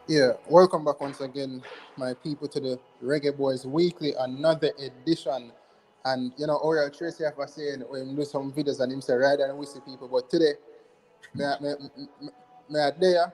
Yeah, welcome back once again, my people, to the Reggae Boyz Weekly, another edition. And Oriel Tracy, if I saying, we do some videos and him say, right, and we see people. But today, me are there,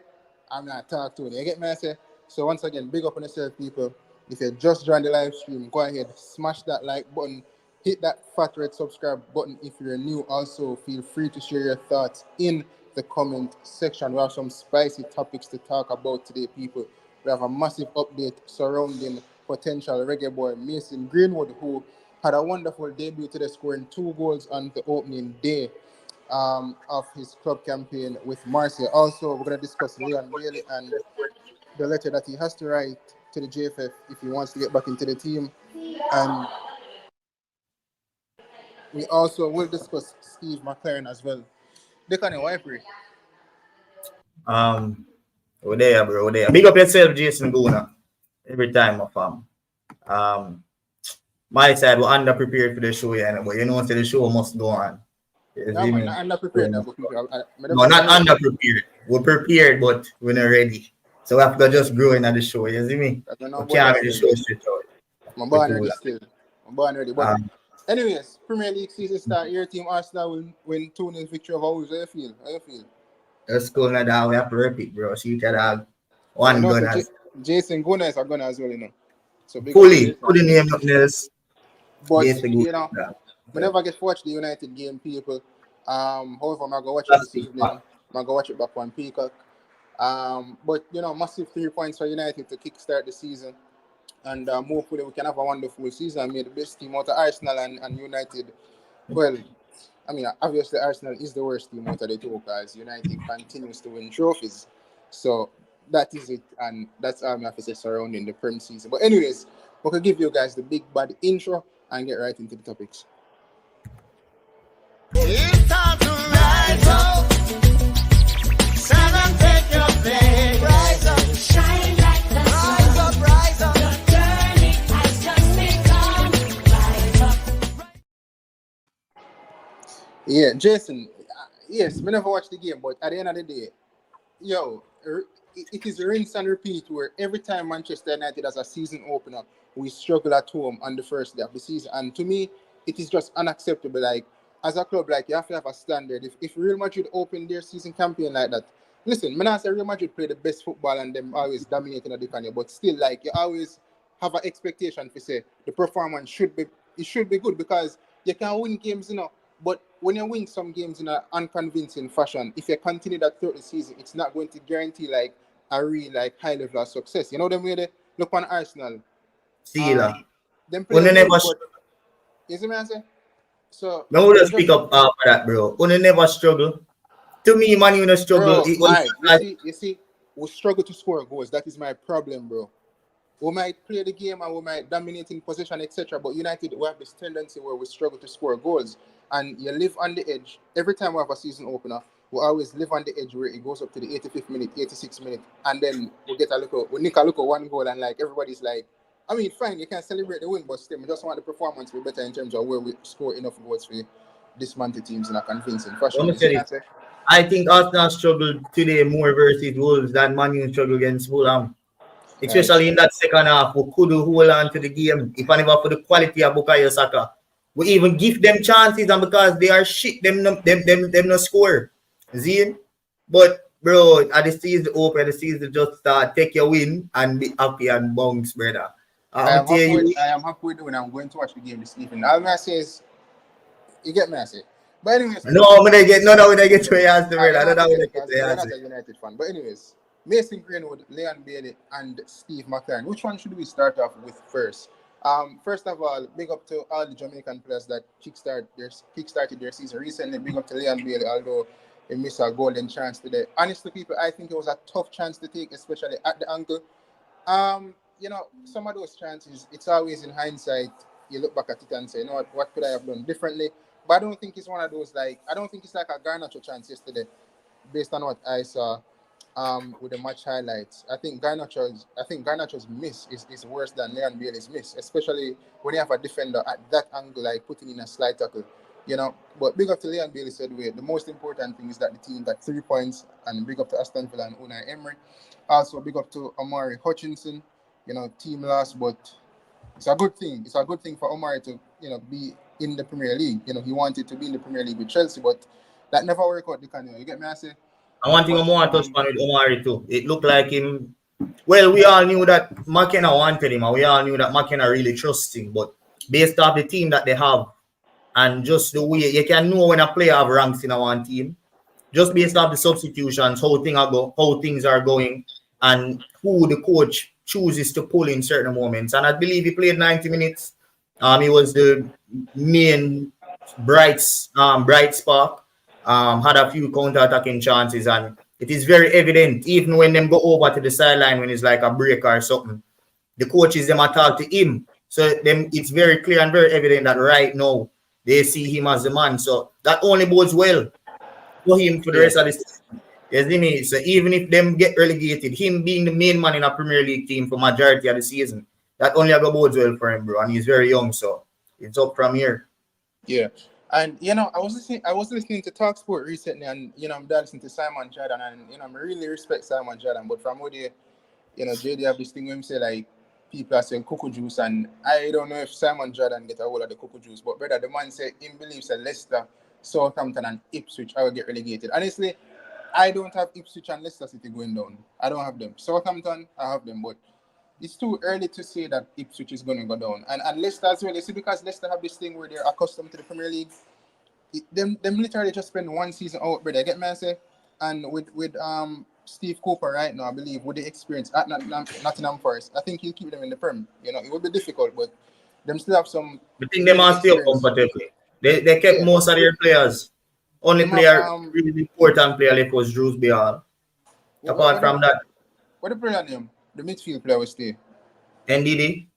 I'm not talk to you. You get me? I say? So once again, big up on yourself, people. If you just joined the live stream, go ahead, smash that like button, hit that fat red subscribe button if you're new. Also, feel free to share your thoughts in the comment section. We have some spicy topics to talk about today, people. We have a massive update surrounding potential reggae boy Mason Greenwood, who had a wonderful debut today, scoring 2 goals on the opening day of his club campaign with Marseille. Also, we're going to discuss Leon Bailey and the letter that he has to write to the JFF if he wants to get back into the team. And we also will discuss Steve McClaren as well. Dicanio, why pray? Over there, bro. Over there. Big up yourself, Jason Guna. Every time, my fam. My side, we're underprepared for the show, yeah, but the show must go on. No, man, not underprepared. No, not underprepared. We're prepared, but we're not ready. So we have to just grow into the show, you see me? We can't make the show straight out. I'm born ready still. I'm born ready. But anyways, Premier League season start. Your team Arsenal will win 2-0 victory of Wolves. How you feel? That's cool now that we have to repeat, bro. So you can have one gunner. Jason Gunnar is a gunner as well, So fully name nothing else. But we never get to watch the United game, people. However, I'm gonna watch it this evening. I'm gonna watch it back on Peacock. But massive 3 points for United to kickstart the season, and hopefully we can have a wonderful season and make the best team out of Arsenal and United. Well, I mean, obviously Arsenal is the worst team out of the two because United continues to win trophies. So that is it, and that's all I have to say surrounding the Prem season. But anyways, we can give you guys the big bad intro and get right into the topics. It's time to rise up. Seven, take your place. Rise up, shine like the sun. Rise up. Your journey has just begun. Rise up. Yeah, Jason. Yes, we never watched the game, but at the end of the day, it is rinse and repeat where every time Manchester United has a season opener, we struggle at home on the first day of the season. And to me, it is just unacceptable. Like, as a club, like, you have to have a standard. If Real Madrid open their season campaign like that, listen, I'm not saying Real Madrid play the best football and them always dominating the Dicanio, but still, like, you always have an expectation to say the performance should be good because you can win games, but when you win some games in an unconvincing fashion, if you continue that throughout the season, it's not going to guarantee like a real like high level of success. You know them way they look on Arsenal. See that. Them play never you see me answer? So no, just pick up for that, bro. We never struggle. To me, man, you struggle. Bro, you see, we struggle to score goals. That is my problem, bro. We might play the game and we might dominate in possession, etc. But United, we have this tendency where we struggle to score goals. And you live on the edge. Every time we have a season opener, we always live on the edge where it goes up to the 85th minute, 86th minute. And then we nick a look at one goal and like everybody's like, I mean, fine, you can celebrate the win, but still, we just want the performance to be better in terms of where we score enough goals for dismantle teams in a convincing fashion. I think Arsenal struggled today more versus Wolves than Man U struggled against Fulham. Especially in that second half, we could hold on to the game. If I never for the quality of Bukayo Saka, we even give them chances, and because they are shit, them no score. See? But bro, at the season open, the season just start, take your win and be happy and bounce, brother. I am happy with when I'm going to watch the game this evening. All I say is, you get me, I say. But anyways, when I get to your answer, I don't know when I get to your answer. I'm not a United fan. But anyways, Mason Greenwood, Leon Bailey, and Steve McClaren. Which one should we start off with first? First of all, big up to all the Jamaican players that kickstarted their season recently. Big up to Leon Bailey, although he missed a golden chance today. Honestly, people, I think it was a tough chance to take, especially at the angle. Some of those chances, it's always in hindsight, you look back at it and say, what could I have done differently? But I don't think it's one of those, I don't think it's like a Garnacho chance yesterday, based on what I saw with the match highlights. I think Garnacho's miss is worse than Leon Bailey's miss, especially when you have a defender at that angle, like putting in a slide tackle. you know. But big up to Leon Bailey said, wait, the most important thing is that the team got 3 points, and big up to Aston Villa and Unai Emery. Also, big up to Omari Hutchinson. You know, team lost, but it's a good thing. It's a good thing for Omari to, you know, be in the Premier League. You know, he wanted to be in the Premier League with Chelsea, but that never worked out, Dicanio. You get me, I say? And one thing I But, want to touch on with Omari too. It looked like him. Well, we all knew that McKenna wanted him, and we all knew that McKenna really trusts him. But based off the team that they have, and just the way you can know when a player have ranks in a one team, just based off the substitutions, how things are going, and who the coach chooses to pull in certain moments. And I believe he played 90 minutes. He was the main bright spark. Had a few counter-attacking chances, and it is very evident, even when them go over to the sideline when it's like a break or something, the coaches them attack to him. So them it's very clear and very evident that right now they see him as the man. So that only bodes well for him for the rest of the season. Yes, me. So even if them get relegated, him being the main man in a Premier League team for majority of the season, that only go bodes well for him, bro. And he's very young, so it's up from here. yeah. And, you know, I was listening to TalkSport recently, and, you know, I'm dancing to Simon Jordan, and, you know, I really respect Simon Jordan, but from what they, you know, JD have this thing where him say, like, people are saying cuckoo juice, and I don't know if Simon Jordan get a hold of the cuckoo juice, but brother, the man said he believes that Leicester, Southampton, and Ipswich will get relegated. Honestly, I don't have Ipswich and Leicester City going down. I don't have them. Southampton, I have them, but it's too early to say that Ipswich is going to go down. And Leicester as well, you see, because Leicester have this thing where they're accustomed to the Premier League, them literally just spend one season out, brother. Get me, I say? And with Steve Cooper right now, I believe, with the experience at Nottingham Forest, I think he'll keep them in the Prem. You know, it will be difficult, but them still have some. I think they must stay comfortably. They kept most of their players. Only player, really important player left was Drewsbury. Apart from that. What the player name? The midfield player was there. NDD,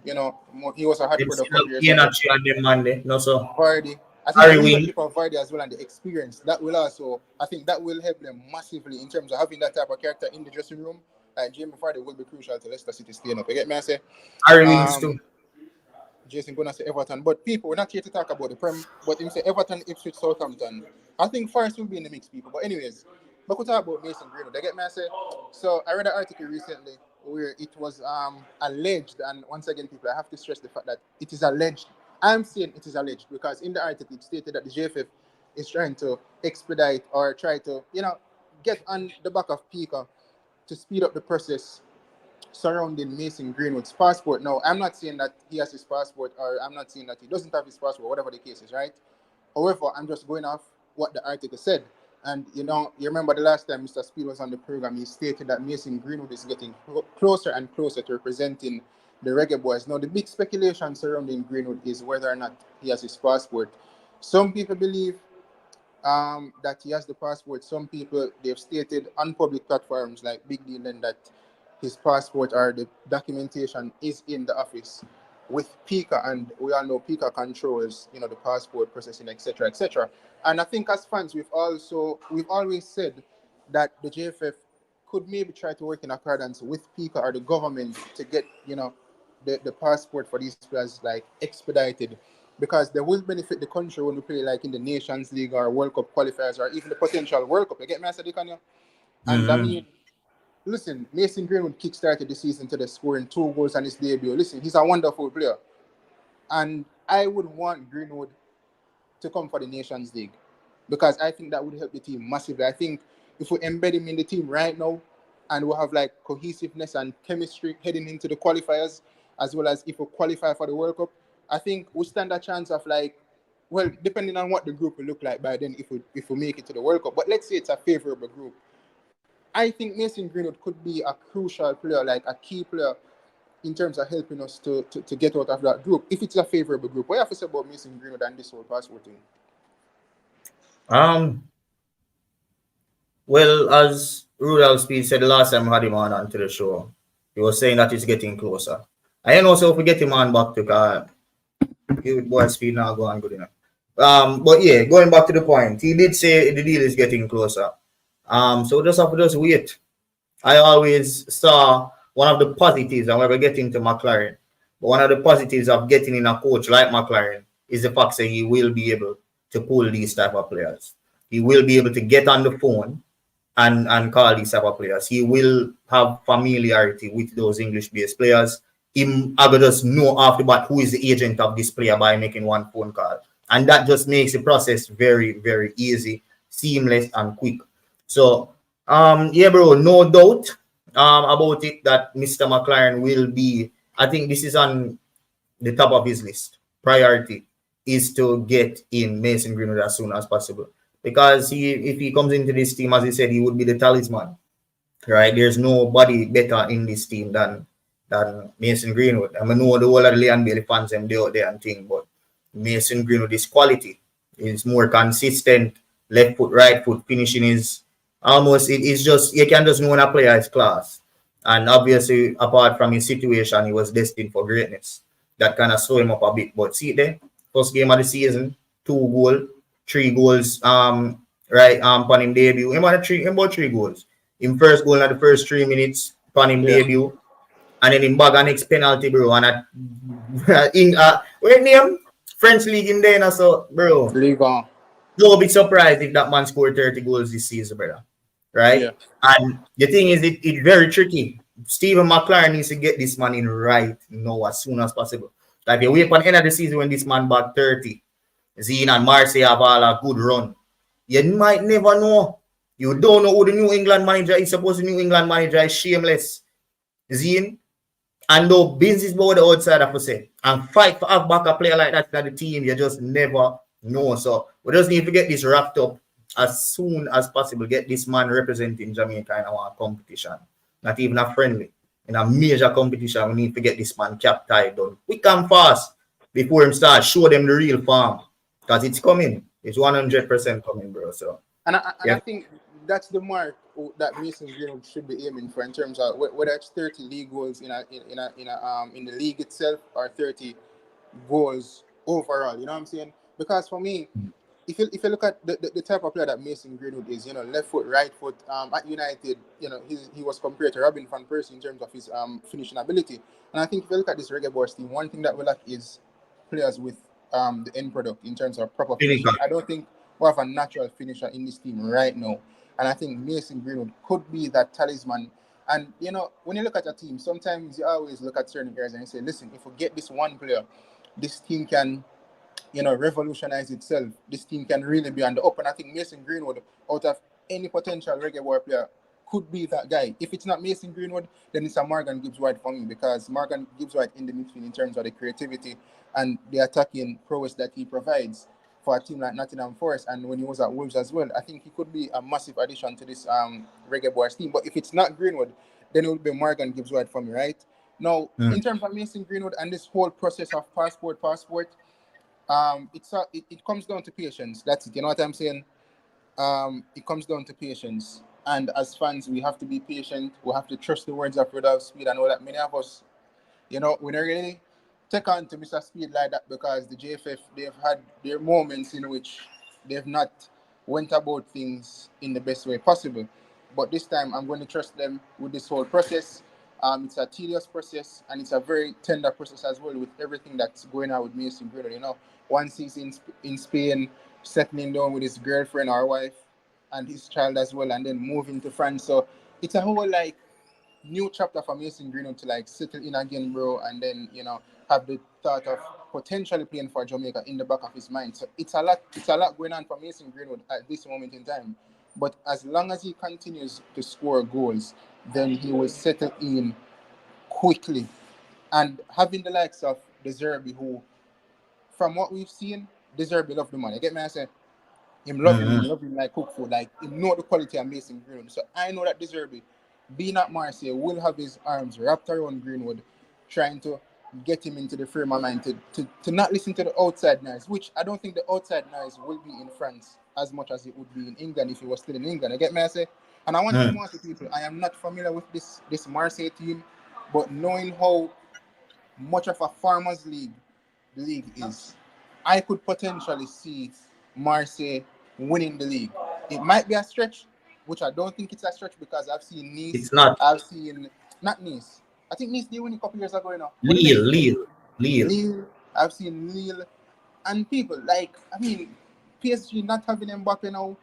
you know, he was a hard product. No, so Vardy. I think the leadership of Vardy as well and the experience that will also, I think that will help them massively in terms of having that type of character in the dressing room. Like Jamie Vardy will be crucial to Leicester City staying up. You get me? I say. Harry Winks too. Jason gonna say Everton, but people, we're not here to talk about the Prem. But if you say Everton, Ipswich, Southampton, I think Forest will be in the mix, people. But anyways, but we talk about Mason Greenwood. They get me? I say. So I read an article recently where it was alleged, and once again, people, I have to stress the fact that it is alleged. I'm saying it is alleged because in the article it stated that the JFF is trying to expedite or try to, you know, get on the back of Pika to speed up the process surrounding Mason Greenwood's passport. Now, I'm not saying that he has his passport, or I'm not saying that he doesn't have his passport, whatever the case is, right? However, I'm just going off what the article said. And, you know, you remember the last time Mr. Speed was on the program, he stated that Mason Greenwood is getting closer and closer to representing the Reggae Boyz. Now, the big speculation surrounding Greenwood is whether or not he has his passport. Some people believe that he has the passport. Some people, they've stated on public platforms like Big Deal and that his passport or the documentation is in the office with Pika, and we all know Pika controls, you know, the passport processing, etc., etc. And I think as fans, we've always said that the JFF could maybe try to work in accordance with Pika or the government to get, you know, the passport for these players like expedited, because they will benefit the country when we play like in the Nations League or World Cup qualifiers or even the potential World Cup. You get me, Dicanio? And I mean, listen, Mason Greenwood kickstarted the season to the scoring 2 goals on his debut. Listen, he's a wonderful player. And I would want Greenwood to come for the Nations League because I think that would help the team massively. I think if we embed him in the team right now and we have like cohesiveness and chemistry heading into the qualifiers, as well as if we qualify for the World Cup, I think we stand a chance of like, well, depending on what the group will look like by then if we make it to the World Cup. But let's say it's a favorable group. I think Mason Greenwood could be a crucial player, like a key player in terms of helping us to get out of that group, if it's a favorable group. What do you have to say about Mason Greenwood and this whole passport thing? Well, as Rudolph Speed said the last time we had him on to the show, he was saying that he's getting closer. I don't know so if we get him on back to boy Speed now go on good enough. But yeah, going back to the point, he did say the deal is getting closer. So just have to just wait. I always saw one of the positives, and we're getting to McClaren, but one of the positives of getting in a coach like McClaren is the fact that he will be able to pull these type of players. He will be able to get on the phone and call these type of players. He will have familiarity with those English-based players. I will just know off the bat who is the agent of this player by making one phone call. And that just makes the process very, very easy, seamless, and quick. So, yeah, bro, no doubt about it that Mr. McClaren will be, I think this is on the top of his list. Priority is to get in Mason Greenwood as soon as possible. Because if he comes into this team, as he said, he would be the talisman. Right? There's nobody better in this team than Mason Greenwood. I mean, know the whole of the Leon Bailey fans them out there and thing, but Mason Greenwood is quality. He's more consistent, left foot, right foot, finishing is almost, it's just, you can just know when a player is class. And obviously, apart from his situation, he was destined for greatness. That kind of slow him up a bit. But see there, first game of the season, 2 goals, 3 goals, right, upon him debut. Him about 3 goals. In first goal in the first 3 minutes, upon him debut. And then in bag an next penalty, bro. And where name? French League in there, so, bro. League on. Don't be surprised if that man scored 30 goals this season, brother. Right? Yeah. And the thing is, it's very tricky. Stephen McClaren needs to get this man in right now as soon as possible. Like, you wait for the end of the season when this man back 30. Zine and Marseille have all a good run. You might never know. You don't know who the New England manager is. Supposed to New England manager is shameless. Zine. And though business about the outside of say and fight for have back a player like that in the team, you just never know. So we just need to get this wrapped up as soon as possible. Get this man representing Jamaica in our competition. Not even a friendly. In a major competition, we need to get this man cap tied done quick and fast before him start show them the real form. Because it's coming. It's 100% coming, bro. So I think that's the mark that Mason Greenwood should be aiming for in terms of whether it's 30 league goals in the league itself or 30 goals overall. You know what I'm saying? Because for me, if you look at the type of player that Mason Greenwood is, you know, left foot, right foot, at United, you know, he was compared to Robin van Persie in terms of his finishing ability. And I think if you look at this Reggae Boyz team, one thing that we lack is players with the end product in terms of proper finishing. I don't think we have a natural finisher in this team right now. And I think Mason Greenwood could be that talisman. And, you know, when you look at a team, sometimes you always look at certain areas and you say, listen, if we get this one player, this team can, you know, revolutionize itself. This team can really be on the up. And I think Mason Greenwood, out of any potential Reggae Boy player, could be that guy. If it's not Mason Greenwood, then it's a Morgan Gibbs-White for me, because Morgan Gibbs-White in the midfield in terms of the creativity and the attacking prowess that he provides for a team like Nottingham Forest, and when he was at Wolves as well, I think he could be a massive addition to this Reggae Boyz team. But if it's not Greenwood, then it would be Morgan Gibbs-White for me, right? Now, in terms of Mason Greenwood and this whole process of passport, it comes down to patience. That's it. You know what I'm saying? It comes down to patience. And as fans, we have to be patient. We have to trust the words of Brother Speed. I know that many of us, you know, we don't really take on to Mr. Speed like that, because the JFF, they've had their moments in which they've not went about things in the best way possible. But this time, I'm going to trust them with this whole process. It's a tedious process, and it's a very tender process as well, with everything that's going on with Mason Greenwood. You know, one season in Spain, settling down with his girlfriend or wife and his child as well, and then moving to France. So it's a whole like new chapter for Mason Greenwood to like settle in again, bro, and then, you know, have the thought of potentially playing for Jamaica in the back of his mind. So it's a lot going on for Mason Greenwood at this moment in time. But as long as he continues to score goals, then he will settle in quickly. And having the likes of De Zerbi, who, from what we've seen, De Zerbi love the man. You get me? I say, him love him like cook food, like him know the quality of Mason Greenwood. So I know that De Zerbi, being at Marseille, will have his arms wrapped around Greenwood, trying to get him into the frame of mind to not listen to the outside noise, which I don't think the outside noise will be in France as much as it would be in England if he was still in England. I get me, I say? And I want to more to people, I am not familiar with this Marseille team, but knowing how much of a farmers league the league is, I could potentially see Marseille winning the league. It might be a stretch, which I don't think it's a stretch, because I've seen Nice. It's not. I've seen, not Nice. I think Nice did win a couple years ago, you know. Lille. Lille. I've seen Lille And people like, I mean, PSG not having Mbappe now.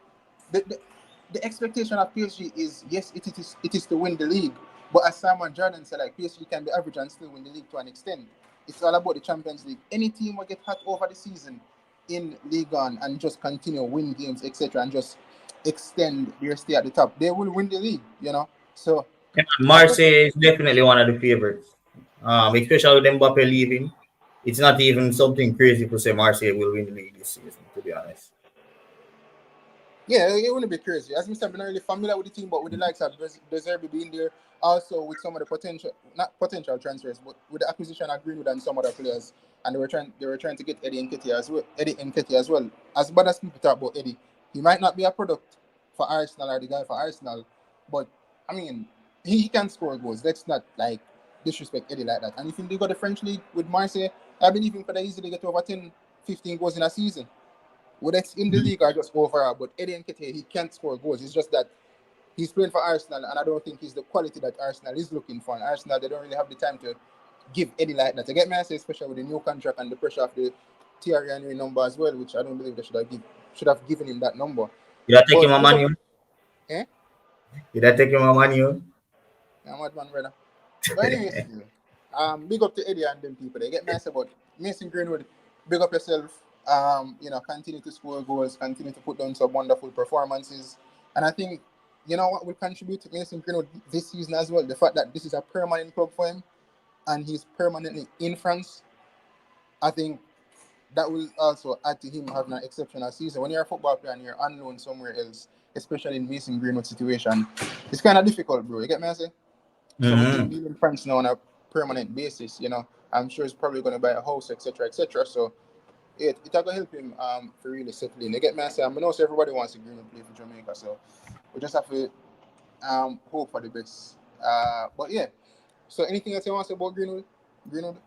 The expectation of PSG is yes, it is to win the league. But as Simon Jordan said, like PSG can be average and still win the league to an extent. It's all about the Champions League. Any team will get hot over the season in Ligue 1 and just continue win games, etc., and just extend their stay at the top, they will win the league. You know, so Yeah, I don't. Marseille is definitely one of the favorites. Especially with Mbappe leaving. It's not even something crazy to say Marseille will win the league this season, to be honest. Yeah, it wouldn't be crazy. As Mr. I'm not really familiar with the team, but with the likes of Deserbi being there, also with some of the potential, not potential transfers, but with the acquisition of Greenwood and some other players, and they were trying to get Eddie Nketiah as well. Eddie Nketiah as well. As bad as people talk about Eddie, he might not be a product for Arsenal or the guy for Arsenal, but I mean, he can score goals. Let's not like disrespect Eddie like that. And if they got the French league with Marseille, I believe him could easily get over 10, 15 goals in a season. Whether it's in the league or just overall, but Eddie Nketiah, he can't score goals. It's just that he's playing for Arsenal, and I don't think he's the quality that Arsenal is looking for. And Arsenal, they don't really have the time to give Eddie like that. To get me, I say, especially with the new contract and the pressure of the Thierry Henry number as well, which I don't believe they should have given him that number. Did I take But him a Manu? eh? Did I take him a Manu? I'm mad man, brother. But anyways, big up to Eddie and them people. They get me, I say, but Mason Greenwood, big up yourself. Continue to score goals, continue to put down some wonderful performances. And I think, you know what will contribute to Mason Greenwood this season as well? The fact that this is a permanent club for him and he's permanently in France. I think that will also add to him having an exceptional season. When you're a football player and you're on loan somewhere else, especially in Mason Greenwood's situation, it's kind of difficult, bro. You get me, I say? So with him being in France now on a permanent basis, I'm sure he's probably going to buy a house, etc., etc. So it's going to help him for really settling. You get me? I say, I know everybody wants to Greenwood play for Jamaica, so we just have to hope for the best. But yeah, so anything else you want to say about Greenwood?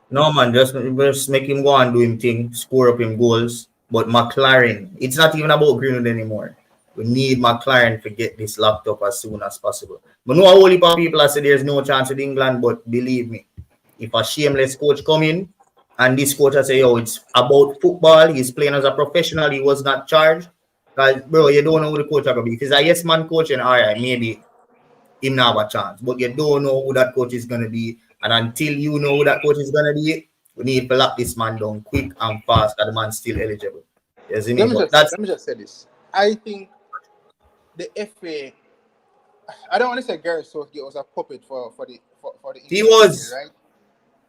No, man, just make him go and do him thing, score up him goals. But McClaren, it's not even about Greenwood anymore. We need McClaren to get this locked up as soon as possible. But no, a whole heap of people have said there's no chance with England, but believe me, if a shameless coach come in, and this coach I say, yo, it's about football. He's playing as a professional. He was not charged. Because, bro, you don't know who the coach are going to be. If he's a yes-man coach, and all right, maybe him not have a chance. But you don't know who that coach is going to be. And until you know who that coach is going to be, we need to lock this man down quick and fast that the man's still eligible. Let me just say this. I think the FA, I don't want to say Gareth Southgate was a puppet for the he was. Right?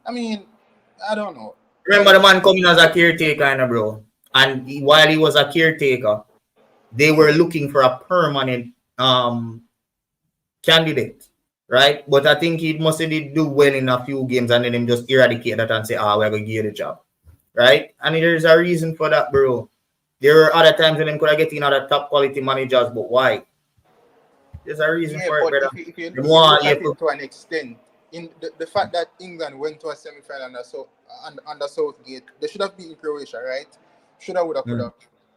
I mean, I don't know. Remember the man coming as a caretaker, bro. And while he was a caretaker, they were looking for a permanent candidate, right? But I think he must did do well in a few games and then him just eradicate that and say, we're going to give you the job, right? And there's a reason for that, bro. There were other times when they could have get in other top quality managers, but why? There's a reason for it, brother. If you look at it to an extent, in the fact that England went to a semi-final under Southgate, they should have beaten Croatia, right? Should have, would have, could have.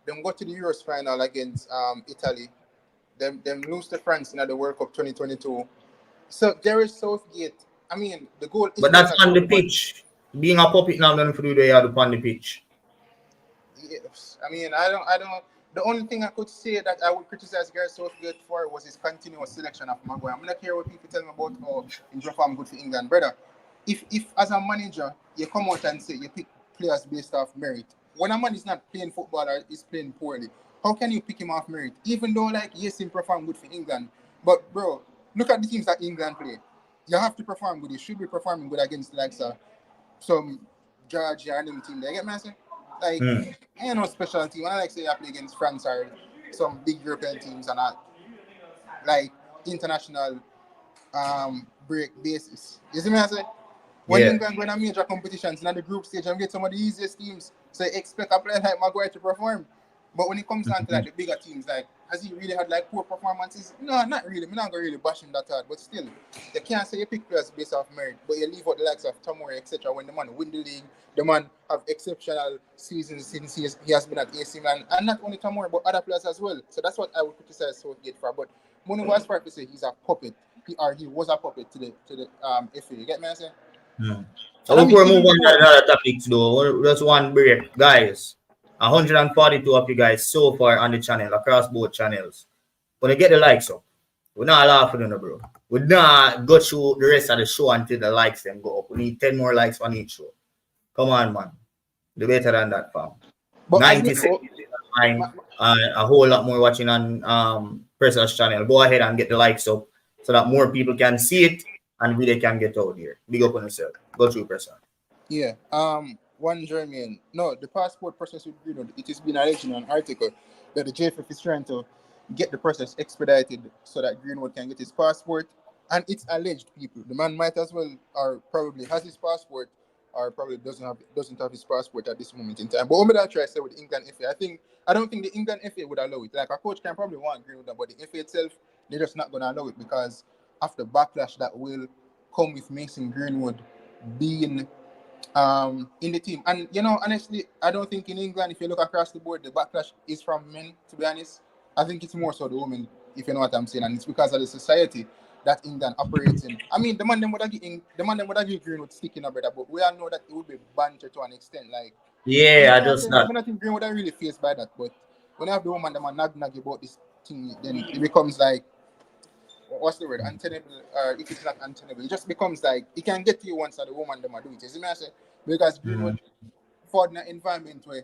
Them go to the Euros final against Italy. Them lose to France in the World Cup 2022. So Gareth Southgate, I mean, the goal is... But that's on the pitch. Being a puppet now, don't do the other on the pitch. Yes. I mean, I don't... The only thing I could say that I would criticize Gareth Southgate for was his continuous selection of Maguire. I'm not care what people tell me about how he's performed good for England. Brother, if as a manager, you come out and say you pick players based off merit, when a man is not playing football or is playing poorly, how can you pick him off merit? Even though, like, yes, he performed good for England. But, bro, look at the teams that England play. You have to perform good. You should be performing good against, like, some Georgia and them team. They get me, I say? Like, ain't no special team. When I like say I play against France or some big European teams and not like international break basis. You see me I say? When England go in a major competitions in the group stage and get some of the easiest teams, so you expect a player like Maguire to perform. But when it comes down to like the bigger teams, like has he really had like poor performances? No, not really. I'm not gonna really bash him that hard, but still, you can't say you pick players based off merit, but you leave out the likes of Tomori, etc. When the man win the league, the man have exceptional seasons since he has been at AC Milan, and not only Tomori but other players as well. So that's what I would criticize Southgate for. But Mono was part to say he's a puppet. He was a puppet to the FA. You get me? I say. So before we move on to other topics, though, just one break, guys. 142 of you guys so far on the channel across both channels. Gonna get the likes up. We're not laughing on it, bro. We're not go through the rest of the show until the likes then go up. We need 10 more likes on each show. Come on, man. Do better than that, fam. But as we 96 go, online, a whole lot more watching on Person's channel. Go ahead and get the likes up so that more people can see it and really can get out here. Big up on yourself. Go through, Person. yeah. One German. No, the passport process with Greenwood. It has been alleged in an article that the JFF is trying to get the process expedited so that Greenwood can get his passport. And it's alleged, people. The man might as well, or probably has his passport, or probably doesn't have his passport at this moment in time. But what I try to say with the England FA, I don't think the England FA would allow it. Like a coach can probably want Greenwood, but the FA itself, they're just not gonna allow it because of the backlash that will come with Mason Greenwood being in the team. And honestly, I don't think in England, if you look across the board, the backlash is from men, to be honest. I think it's more so the women, if you know what I'm saying, and it's because of the society that England operates in. I mean, the man them would have given Greenwood sticking up, brother, but we all know that it would be banter to an extent. Like, Yeah, I just I not. don't think Greenwood are really faced by that, but when you have the woman them and nag about this thing, then it becomes like, what's the word, untenable, or if it's not untenable, it just becomes like it can get to you once that the woman them are doing it. You see me I say? Because Greenwood fought in an environment where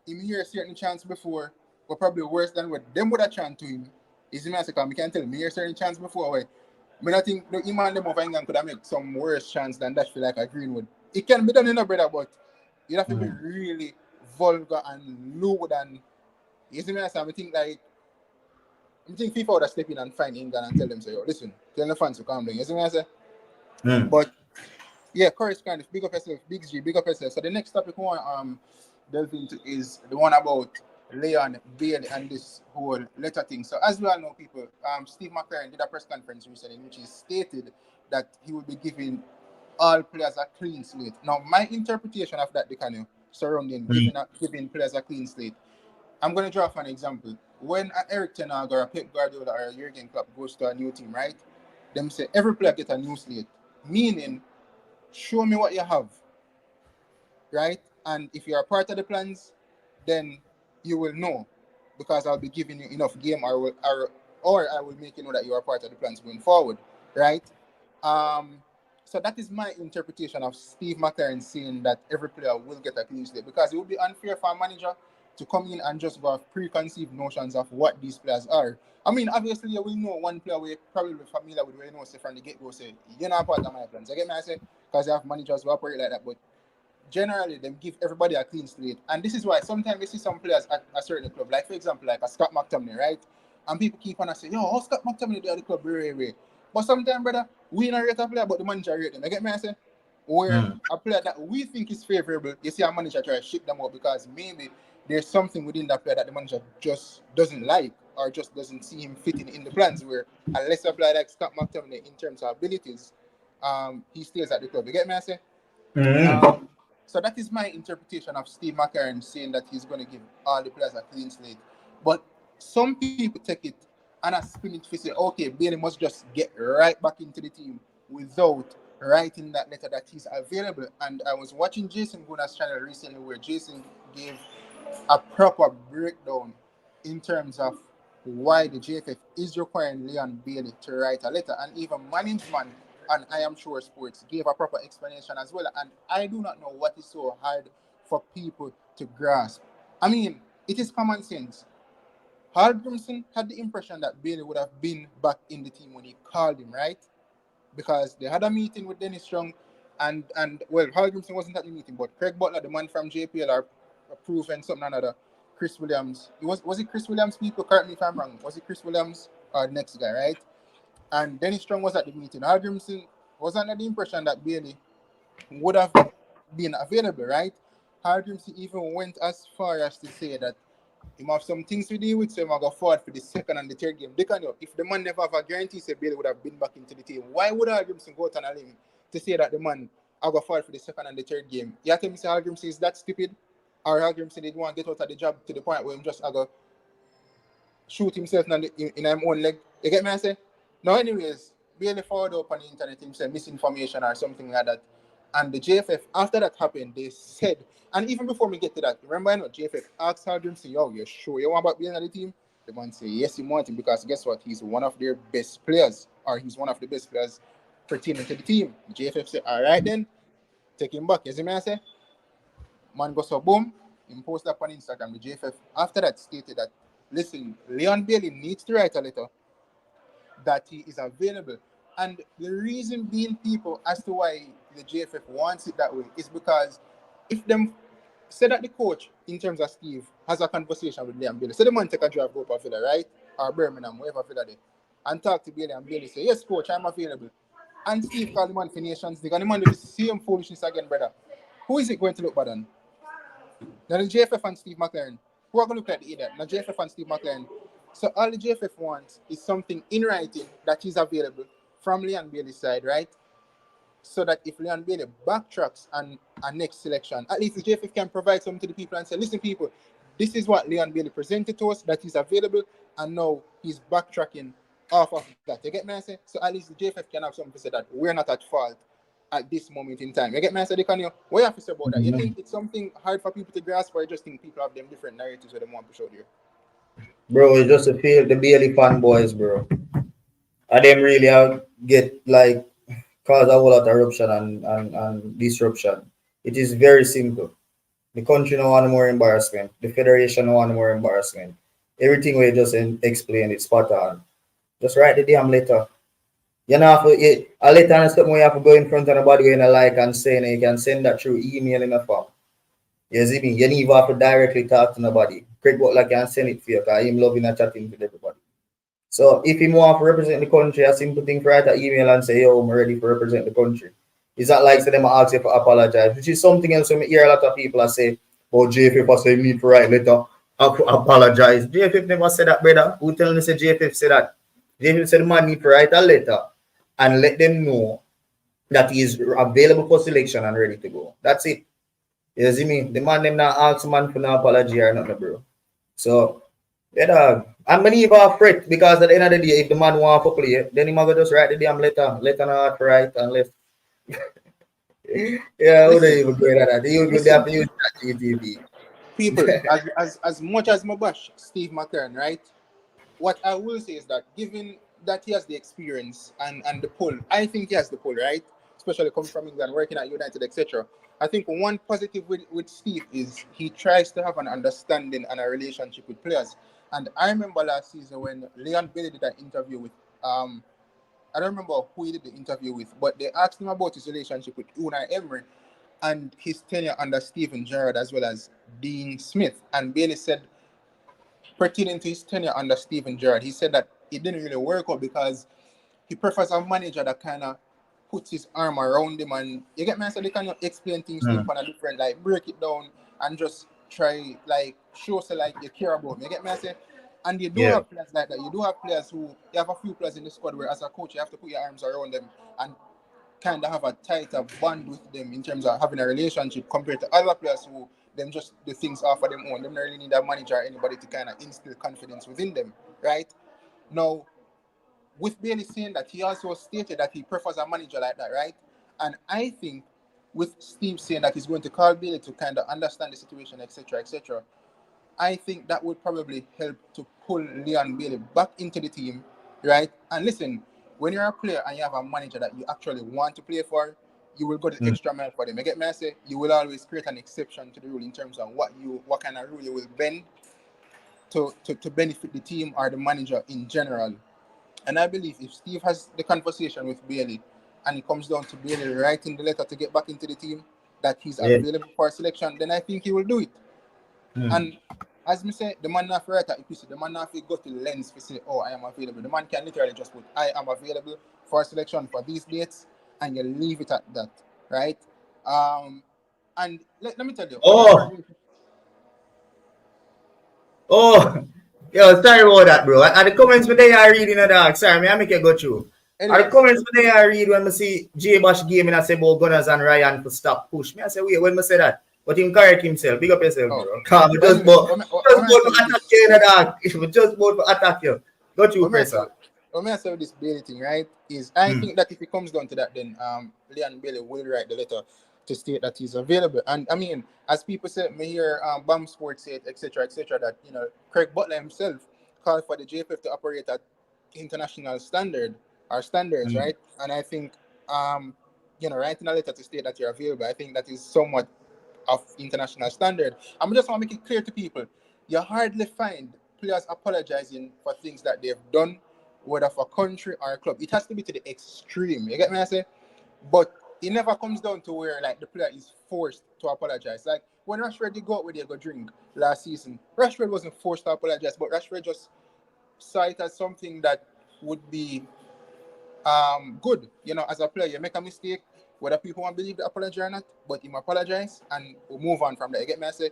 him hear a certain chance before were probably worse than what them would have chant to him. You see me I say? Because I can tell me hear a certain chance before where I think the Iman them of England could have made some worse chance than that for like a Greenwood. It can be done in a brother, but you have to be really vulgar and lewd and you see me I say? I think FIFA would have step in and find England and tell them, say, yo, listen, tell the fans to calm down. You see what I say? But yeah, Chorus kind of big up yourself, Big G, big up yourself. So the next topic we want delve into is the one about Leon Bailey and this whole letter thing. So as we all know, people, Steve McClaren did a press conference recently in which he stated that he will be giving all players a clean slate. Now, my interpretation of that, Dicanio, surrounding giving players a clean slate, I'm going to draw for an example. When Eric Ten Hag or a Pep Guardiola or a Jurgen Klopp goes to a new team, right? Them say every player get a new slate, meaning show me what you have, right? And if you are part of the plans, then you will know because I'll be giving you enough game, or I will make you know that you are part of the plans going forward, right? So that is my interpretation of Steve McClaren saying that every player will get a clean slate because it would be unfair for a manager to come in and just go have preconceived notions of what these players are. I mean, obviously, you will know one player we're probably familiar with, where you know, say from the get-go, say, you're not part of my plans. You get me, I say? Because you have managers who operate like that. But generally, they give everybody a clean slate. And this is why sometimes you see some players at a certain club, like, for example, like a Scott McTominay, right? And people keep on saying, yo, how Scott McTominay do at the club, way. But sometimes, brother, we don't rate a player, but the manager rate them. You get me, I say? Where a player that we think is favorable, you see a manager try to ship them out because maybe there's something within that player that the manager just doesn't like or just doesn't see him fitting in the plans, where a lesser player like Scott McTominay in terms of abilities, he stays at the club. You get me, I say? So that is my interpretation of Steve McClaren saying that he's going to give all the players a clean slate. But some people take it and a spin it to say, okay, Bailey must just get right back into the team without writing that letter that he's available. And I was watching Jason Guna's channel recently where Jason gave a proper breakdown in terms of why the JFF is requiring Leon Bailey to write a letter, and even management and I Am Sure Sports gave a proper explanation as well. And I do not know what is so hard for people to grasp. I mean, it is common sense. Hallgrimson had the impression that Bailey would have been back in the team when he called him, right? Because they had a meeting with Dennis Chung, and well, Hallgrimson wasn't at the meeting, but Craig Butler, the man from JPL, are approved and something another. Chris Williams, was it Chris Williams? People correct me if I'm wrong. Was it Chris Williams or the next guy, right? And Dennis Chung was at the meeting. Hallgrimson was under the impression that Bailey would have been available, right? Hallgrimson even went as far as to say that he have some things to deal with, so he might go forward for the second and the third game. Dicanio, if the man never have a guarantee, say Bailey would have been back into the team. Why would Hallgrimson go out on a limb to say that the man will go forward for the second and the third game? You tell me, say Hallgrimson is that stupid? Or Hallgrimson did want to get out of the job to the point where he just go shoot himself in his own leg? You get me, I say? Now, anyways, Bailey forward up on the internet himself, misinformation or something like that. And the JFF, after that happened, they said, and even before we get to that, remember, I know JFF asked Aldrin, say, yo, you sure you want about being on the team? The man say, yes, he wants him, because guess what? He's one of their best players, or he's one of the best players pertaining to the team. The JFF said, all right then, take him back. You see me, I say? Man goes so boom, he posted up on Instagram. The JFF, after that, stated that, listen, Leon Bailey needs to write a letter that he is available. And the reason being, people, as to why the JFF wants it that way is because if them say that the coach, in terms of Steve, has a conversation with Leon Bailey, say the man take a drive go up a Villa, right? Or Birmingham, wherever Villa they, and talk to Bailey, and Bailey say, yes, coach, I'm available. And Steve called the man for Nations League, and the man do the same foolishness again, brother. Who is it going to look bad on? Now the JFF and Steve McClaren. Who are going to look like the idiot? Now JFF and Steve McClaren. So all the JFF wants is something in writing that is available from Leon Bailey's side, right? So that if Leon Bailey backtracks on a next selection, at least the JFF can provide something to the people and say, listen, people, this is what Leon Bailey presented to us, that is available, and now he's backtracking off of that. You get me, I say? So at least the JFF can have something to say that we're not at fault at this moment in time. You get me, I say, Dicanio? What you have to say about that? You think it's something hard for people to grasp, or you just think people have them different narratives that they want to show here? Bro, it's just a feel the Bailey fanboys, bro. And them really get like cause a whole lot of eruption and disruption. It is very simple. The country don't want more embarrassment. The federation don't want more embarrassment. Everything we just explain is spot on. Just write the damn letter. You know, a letter and stuff you have to go in front of nobody in a like and saying you can send that through email in a form. You see me? You need to have to directly talk to nobody. Craig Butler can send it for you because him loving and chatting with everybody. So if he want to represent the country, a simple thing for write an email and say, yo, I'm ready to represent the country. It's not like them ask you to apologize, which is something else when I hear a lot of people say, oh, JFF say you need to write letter, apologize. JFF never said that, brother. Who tell me say JFF said that? JFF said the man need to write a letter and let them know that he is available for selection and ready to go. That's it. You see me? The man them not ask man for no apology or nothing, bro. So, yeah, dog. I'm gonna leave off fret because at the end of the day, if the man want to play, then he might just write the damn letter. Letter not right and left. Yeah, who don't even go at that? You would have to use that GTV. People, as much as my bash Steve McClaren, right? What I will say is that given that he has the experience and the pull, I think he has the pull, right? Especially coming from England, working at United, etc. I think one positive with Steve is he tries to have an understanding and a relationship with players. And I remember last season when Leon Bailey did an interview with, I don't remember who he did the interview with, but they asked him about his relationship with Unai Emery and his tenure under Steven Gerrard as well as Dean Smith. And Bailey said, pertaining to his tenure under Steven Gerrard, he said that it didn't really work out because he prefers a manager that kind of puts his arm around him, and you get me, so they can explain things to him on a different, like break it down and just try like show so like you care about him. You get me, I say? And you do have players like that. You do have players who you have a few players in the squad where as a coach you have to put your arms around them and kind of have a tighter bond with them in terms of having a relationship compared to other players who them just do things off of them own. They don't really need a manager or anybody to kind of instill confidence within them, right? Now, with Bailey saying that, he also stated that he prefers a manager like that, right? And I think with Steve saying that he's going to call Bailey to kind of understand the situation, etc., etc., I think that would probably help to pull Leon Bailey back into the team, right? And listen, when you're a player and you have a manager that you actually want to play for, you will go the extra mile for them. You get me? I say you will always create an exception to the rule in terms of what kind of rule you will bend to benefit the team or the manager in general. And I believe if Steve has the conversation with Bailey and it comes down to Bailey writing the letter to get back into the team that he's available for selection, then I think he will do it. And as me say, the man not write a episode, the man not go to the lens to say, oh, I am available. The man can literally just put, I am available for selection for these dates, and you leave it at that, right? And let me tell you. Yo, sorry about that, bro. And the comments today I read in the dark. Sorry, I make it go through. Anyway. And the comments today I read when I see J Bash game and I say about Gunners and Ryan to stop push. Me I say, wait, when I say that, but him correct himself. Big up yourself, bro. Come, we just about to attack you in the dark. We just about to attack you. Go through, Professor. what I say with this Bailey thing, right, is I think that if it comes down to that, then Leon Bailey will write the letter to state that he's available. And I mean, as people say, me hear BAM Sports say it, etc., that Craig Butler himself called for the JFF to operate at international standards, right? And I think writing a letter to state that you're available, I think that is somewhat of international standard. I just want to make it clear to people, you hardly find players apologizing for things that they've done, whether for country or club. It has to be to the extreme. You get me? I say, but it never comes down to where like the player is forced to apologize. Like when Rashford did go out with go drink last season, Rashford wasn't forced to apologize, but Rashford just saw it as something that would be good. As a player, you make a mistake, whether people want to believe the apology or not, but him apologize and we'll move on from there. You get me? I say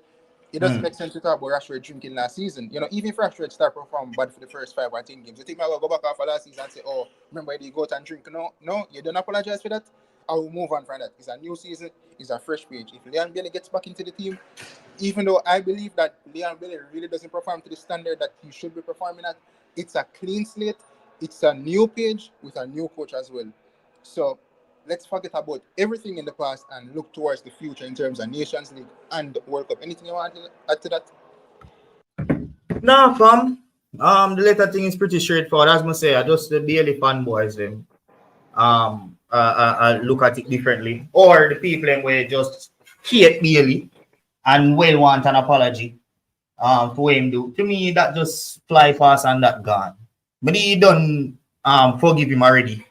it doesn't make sense to talk about Rashford drinking last season. Even if Rashford start performing bad for the first 5 or 10 games, you think I will go back after last season and say, oh, remember he go out and drink? No, you don't apologize for that. I will move on from that. It's a new season, it's a fresh page. If Leon Bailey gets back into the team, even though I believe that Leon Bailey really doesn't perform to the standard that he should be performing at, it's a clean slate, it's a new page with a new coach as well. So let's forget about everything in the past and look towards the future in terms of Nations League and World Cup. Anything you want to add to that? No, fam. The later thing is pretty straightforward. As I say, I just the Bailey fanboys them. Look at it differently, or the people in way just hate Bailey and will want an apology for what him do. To me, that just fly past and that gone. But he done forgive him already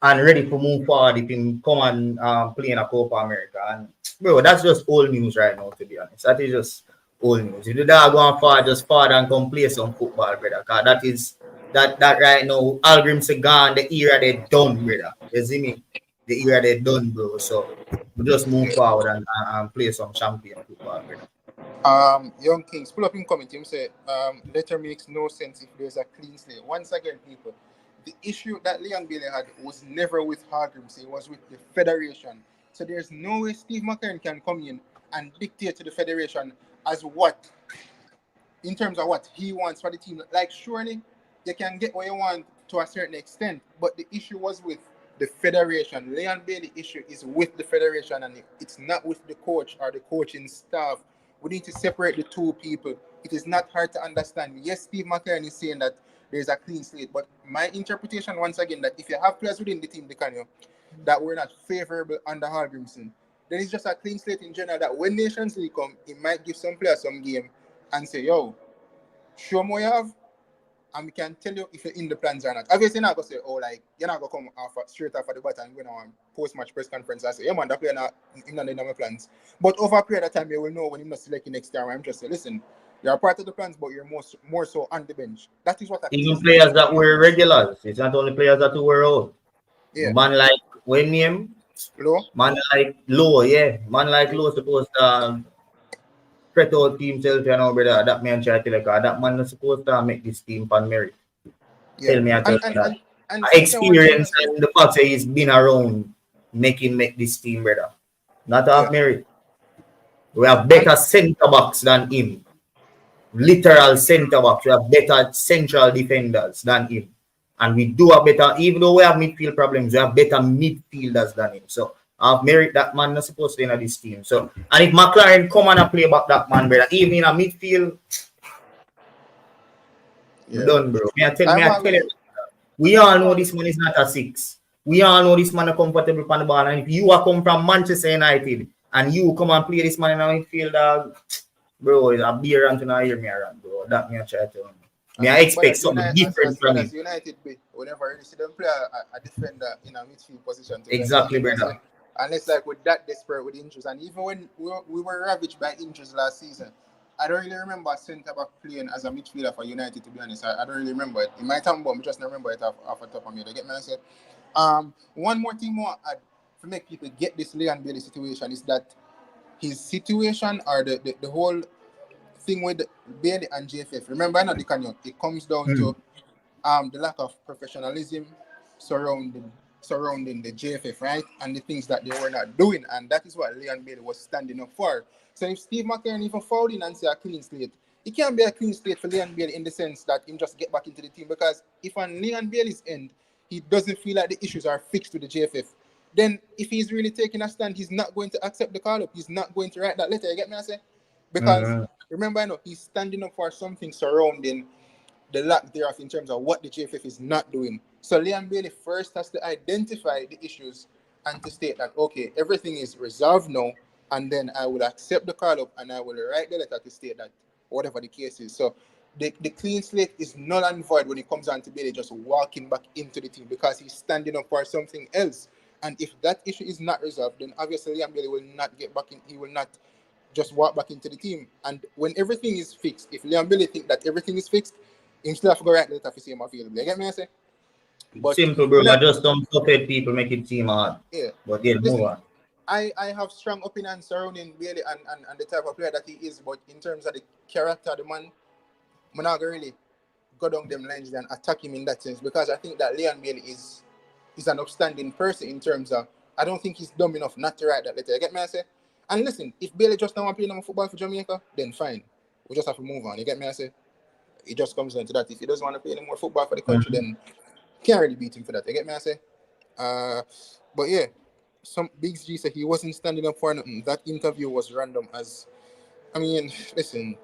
and ready to move forward if him come and play in a Copa America. And bro, that's just old news right now, to be honest. That is just old news. If the dog going forward, just forward and come play some football, brother. Cause that is that right now, Algrim say gone, the era they done, brother. You see me? The era they done, bro. So we just move forward and play some champion football, brother. Young Kings, pull up in comment. Him say, letter makes no sense if there's a clean slate. Once again, people, the issue that Leon Bailey had was never with Hargreaves, it was with the federation. So there's no way Steve McClaren can come in and dictate to the federation as what, in terms of what he wants for the team. Like, surely you can get what you want to a certain extent, but the issue was with the federation. Leon Bailey issue is with the federation and it's not with the coach or the coaching staff. We need to separate the two people. It is not hard to understand. Yes, Steve McClaren is saying that there's a clean slate, but my interpretation, once again, that if you have players within the team, Dicanio, that were not favorable under Hargreaves, then it's just a clean slate in general that when Nations League come, it might give some players some game and say, yo, show me what you have, and we can tell you if you're in the plans or not. Obviously, you're not going to say, oh, like, you're not going to come straight off of the bat and go on post-match press conference and say, yeah, man, that player not in my plans. But over a period of time, you will know when you're not selecting next year. I'm just saying, listen, you're a part of the plans, but you're more so on the bench. That is what I even players that were regulars. It's not only players that were out. Yeah. Man like William, Low? man like Low, yeah. Man like Low supposed to spread out team self, brother. That man try to like that man is supposed to make this team on merit. Yeah. Tell me that. Experience and the fact that he's been around make this team, brother. Not have merit. We have better centre backs than him. Literal centre backs. We have better central defenders than him. And we do have better, even though we have midfield problems, we have better midfielders than him. So I've merit that man not supposed to be in this team. So and if McClaren come and play back that man, brother, even in a midfield, done, bro. I tell you, we all know this man is not a 6. We all know this man is comfortable on the ball. And if you are come from Manchester United and you come and play this man in a midfield, bro, it's a beer and to not hear me around, bro. That me I try to. I expect something different from him. United, we never really see them play a defender in a midfield position. Exactly, brother. And it's like with that desperate with injuries. And even when we were ravaged by injuries last season, I don't really remember a centre back playing as a midfielder for United, to be honest. I don't really remember it. It might have, but I just don't remember it off the top of me. They get me? I said, one more thing more to make people get this Leon Bailey situation is that his situation or the whole thing with Bailey and JFF. Remember, not Dicanio. It comes down to the lack of professionalism surrounding the JFF, right? And the things that they were not doing. And that is what Leon Bailey was standing up for. So if Steve McClaren even fouled in and say a clean slate, it can't be a clean slate for Leon Bailey in the sense that he just get back into the team, because if on Leon Bailey's end he doesn't feel like the issues are fixed with the JFF, then if he's really taking a stand, he's not going to accept the call up. He's not going to write that letter. You get me? I say, because remember, I know he's standing up for something surrounding the lack thereof in terms of what the JFF is not doing. So Leon Bailey first has to identify the issues and to state that, okay, everything is resolved now, and then I will accept the call up and I will write the letter to state that whatever the case is. So the clean slate is null and void when it comes on to Bailey just walking back into the team, because he's standing up for something else. And if that issue is not resolved, then obviously Leon Bailey will not get back in. He will not just walk back into the team. And when everything is fixed, if Leon Bailey think that everything is fixed, he still have to go write the letter to see him available. You get me? I say? But simple, bro. I just don't stupid people make it team hard. Yeah. But yeah, move on. I have strong opinions surrounding Bailey and the type of player that he is, but in terms of the character of the man, I'm not going to really go down them lines and attack him in that sense, because I think that Leon Bailey is an upstanding person in terms of, I don't think he's dumb enough not to write that letter. You get me? I say? And listen, if Bailey just don't want to play no football for Jamaica, then fine. We just have to move on. You get me? I say? It just comes down to that. If he doesn't want to play any more football for the country, then can't really beat him for that. You get me? I say? But yeah, some Big G said he wasn't standing up for nothing. That interview was random as, I mean, listen,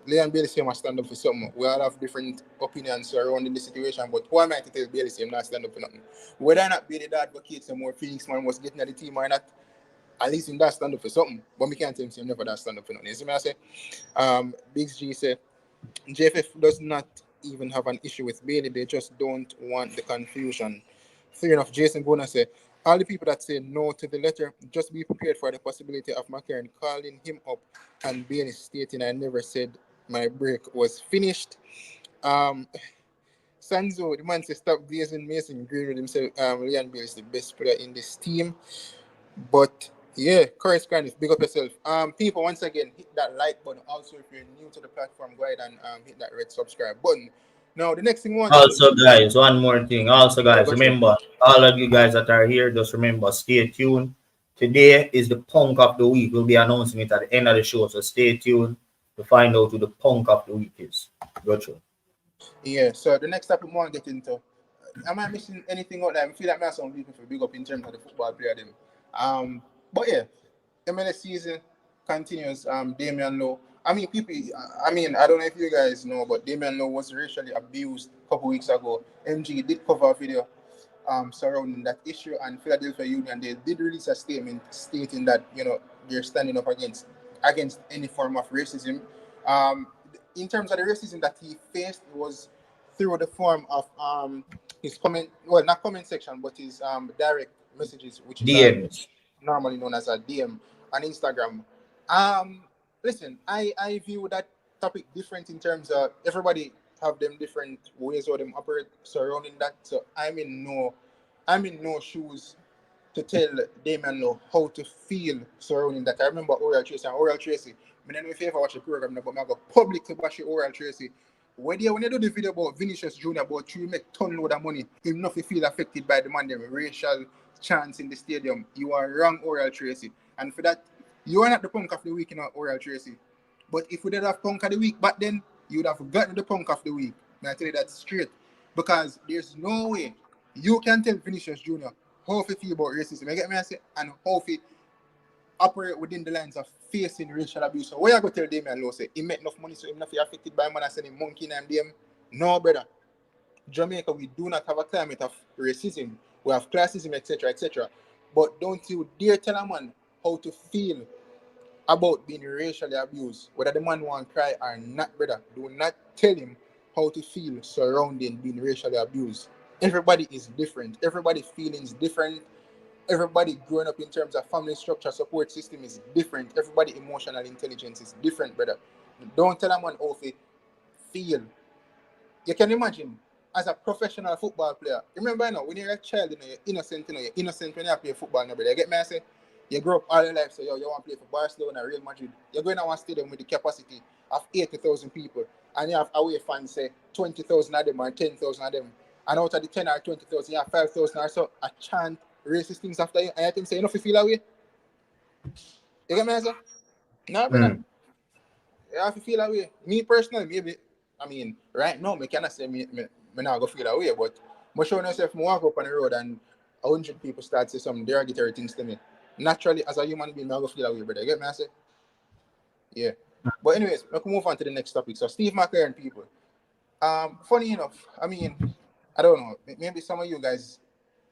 Leon Bailey say must stand up for something. We all have different opinions surrounding the situation, but who am I to tell Bailey say not stand up for nothing? Whether or not Bailey the advocate some more Phoenix man was getting at the team or not, at least in that stand up for something. But we can't tell him never that stand up for nothing. You see me I say? Big G said JFF does not even have an issue with Bailey, they just don't want the confusion. Fair enough. Jason Bona said, all the people that say no to the letter, just be prepared for the possibility of McClaren calling him up and Bailey stating, I never said my break was finished. Sanzo, the man says, stop glazing Mason Greenwood himself. Leon Bailey is the best player in this team. But yeah, Chris Cardiff, big up yourself. People, once again, hit that like button. Also, if you're new to the platform, go ahead and hit that red subscribe button. Now, the next thing we want Also, guys, one more thing. Also, guys, remember, all of you guys that are here, just remember, stay tuned. Today is the punk of the week. We'll be announcing it at the end of the show, so stay tuned to find out who the punk of the week is. Go through. Yeah, so the next topic we want to get into, am I missing anything out there? I feel like I have some people for big up in terms of the football player them. But yeah, MLS season continues. Damian Lowe. I mean, people. I don't know if you guys know, but Damian Lowe was racially abused a couple weeks ago. MG did cover a video surrounding that issue, and Philadelphia Union, they did release a statement stating that, you know, they're standing up against any form of racism. In terms of the racism that he faced, it was through the form of his not comment section, but his direct messages, which is DMs. Normally known as a DM on Instagram. Listen, I view that topic different in terms of everybody have them different ways of them operate surrounding that. So I'm in no shoes to tell Damian Lowe how to feel surrounding that. I remember Oral Tracy, I don't know if you ever watch the program, but I go publicly bash Oral Tracy. When you do the video about Vinicius Jr. about you make ton load of money, him not feel affected by the man them racial chants in the stadium. You are wrong, Oral Tracy. And for that, you are not the punk of the week, Oral Tracy. But if we did have punk of the week back then, you would have gotten the punk of the week. And I tell you that straight. Because there's no way you can tell Vinicius Jr. how to feel about racism. You get me? I say, and how to operate within the lines of facing racial abuse. So where you go tell Damian Lowe say he make enough money so him not feel affected by man and send him monkey name them? No, brother. Jamaica, we do not have a climate of racism. We have classism, etc., etc. But don't you dare tell a man how to feel about being racially abused, whether the man want to cry or not, brother. Do not tell him how to feel surrounding being racially abused. Everybody is different. Everybody's feelings different. Everybody growing up in terms of family structure, support system is different. Everybody emotional intelligence is different, brother. Don't tell a man how to feel. You can imagine, as a professional football player, remember, when you're a child, you're innocent, you're innocent when you play football, brother. You get me? I say, you grow up all your life, so you want to play for Barcelona, Real Madrid. You're going to one stadium with the capacity of 80,000 people, and you have away fans, say 20,000 of them or 10,000 of them. And out of the 10 or 20,000, you have 5,000 or so a chant racist things after you, and I think say, you know if you feel that way. You get me? I say? No, brother. You have to feel that way. Me personally, maybe, I mean, right now, I cannot say me not go feel that way, but I'm showing myself, I walk up on the road and 100 people start to say some derogatory things to me. Naturally, as a human being, I go feel that way, brother. You get me? I say? Yeah. But anyways, we can move on to the next topic. So Steve McClaren, people. Funny enough, I mean, I don't know. Maybe some of you guys,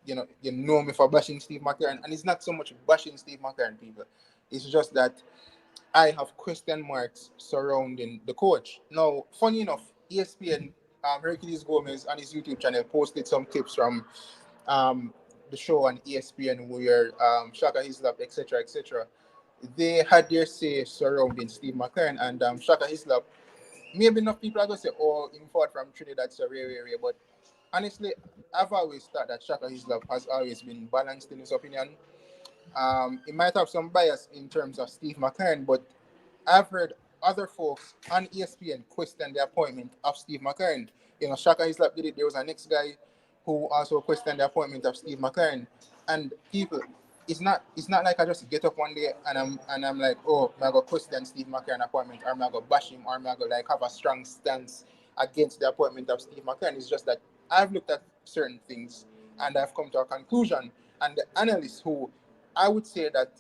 you know me for bashing Steve McClaren, and it's not so much bashing Steve McClaren, people. It's just that I have question marks surrounding the coach. Now, funny enough, ESPN, Hercules Gomez on his YouTube channel posted some clips from the show on ESPN where Shaka Hislop, etc., etc. They had their say surrounding Steve McClaren and Shaka Hislop. Maybe enough people are going to say, oh, him fought from Trinidad, so rare. But honestly, I've always thought that Shaka Hislop has always been balanced in his opinion. It might have some bias in terms of Steve McClaren, but I've heard other folks on ESPN question the appointment of Steve McClaren. Shaka Hislop did it. There was a next guy who also questioned the appointment of Steve McClaren. And people, it's not like I just get up one day and I'm like, oh, I'm gonna question Steve McClaren appointment, or I'm gonna bash him, or I'm gonna like have a strong stance against the appointment of Steve McClaren. It's just that I've looked at certain things and I've come to a conclusion. And the analysts who I would say that,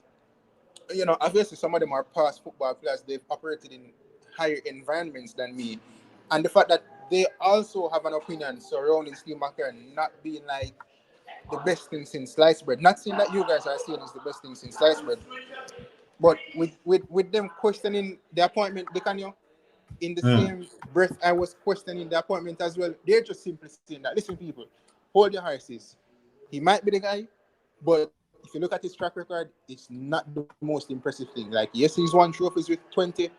obviously some of them are past football players, they've operated in higher environments than me. And the fact that they also have an opinion surrounding Steve McClaren not being like the best thing since sliced bread. Not saying that you guys are saying it's the best thing since sliced bread, but with them questioning the appointment, Dicanio, in the same breath I was questioning the appointment as well. They're just simply saying that, listen, people, hold your horses. He might be the guy, but if you look at his track record, it's not the most impressive thing. Like, yes, he's won trophies with 20,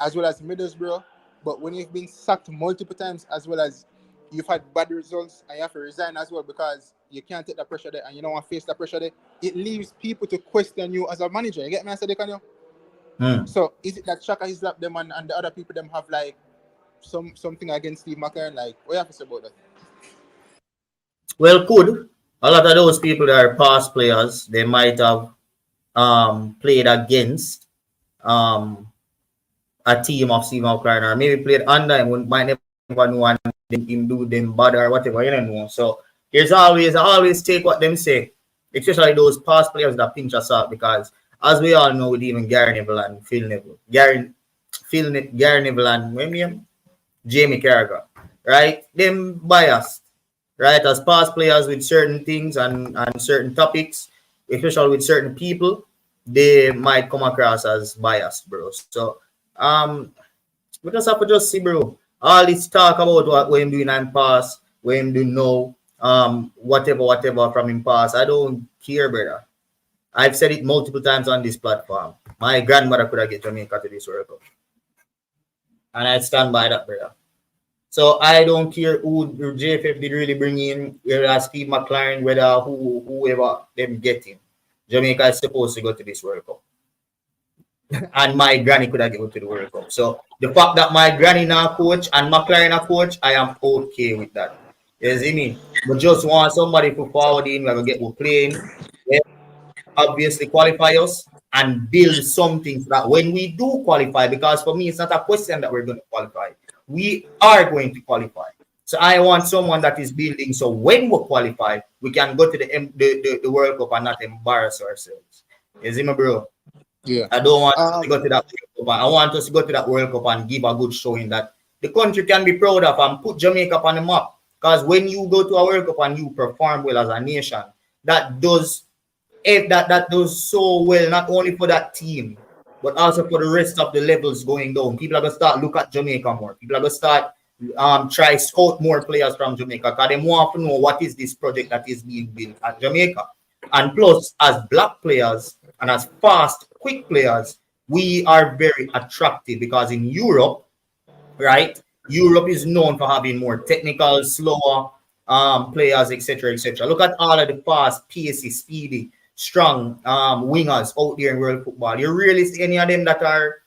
as well as Middlesbrough, but when you've been sacked multiple times, as well as you've had bad results, and you have to resign as well because you can't take the pressure there and you don't want to face the pressure there, it leaves people to question you as a manager. You get me, I said, Decanio? So is it that Shaka Hislop them and the other people them have like something against Steve McClaren? Like, what you have to say about that? Well, could. A lot of those people that are past players, they might have played against a team of Steve McClaren, or maybe played under him, might never know and him do them bad or whatever, you know. So there's always take what them say, especially those past players that pinch us up, because as we all know, with even Gary Neville and Phil Neville, Gary Neville and Jamie Carragher, right? Them biased, right? As past players with certain things and certain topics, especially with certain people, they might come across as biased, bro. So we just have to just see, bro. All this talk about what him doing in past, what him doing now, whatever from him past, I don't care, brother. I've said it multiple times on this platform. My grandmother could have get Jamaica to this World Cup. And I stand by that, brother. So I don't care who JFF did really bring in, whether Steve McClaren, whether whoever them get in. Jamaica is supposed to go to this World Cup. And my granny could have given to the World Cup. So the fact that my granny now coach and McClaren a coach, I am okay with that. You see me? But just want somebody to forward in, we're gonna get we're playing. Yeah. Obviously qualify us and build something so that when we do qualify, because for me it's not a question that we're going to qualify. We are going to qualify. So I want someone that is building so when we qualify, we can go to the World Cup and not embarrass ourselves. You see me, bro? Yeah. I don't want us to go to that World Cup. I want us to go to that World Cup and give a good showing that the country can be proud of and put Jamaica on the map. Because when you go to a World Cup and you perform well as a nation, that does so well, not only for that team, but also for the rest of the levels going down. People are going to start look at Jamaica more. People are going to start try scout more players from Jamaica because they want to know what is this project that is being built at Jamaica. And plus, as black players and as fast, quick players, we are very attractive because in Europe, right? Europe is known for having more technical, slower players, etc., etc. Look at all of the fast, pacey, speedy, strong wingers out there in world football. You rarely see any of them that are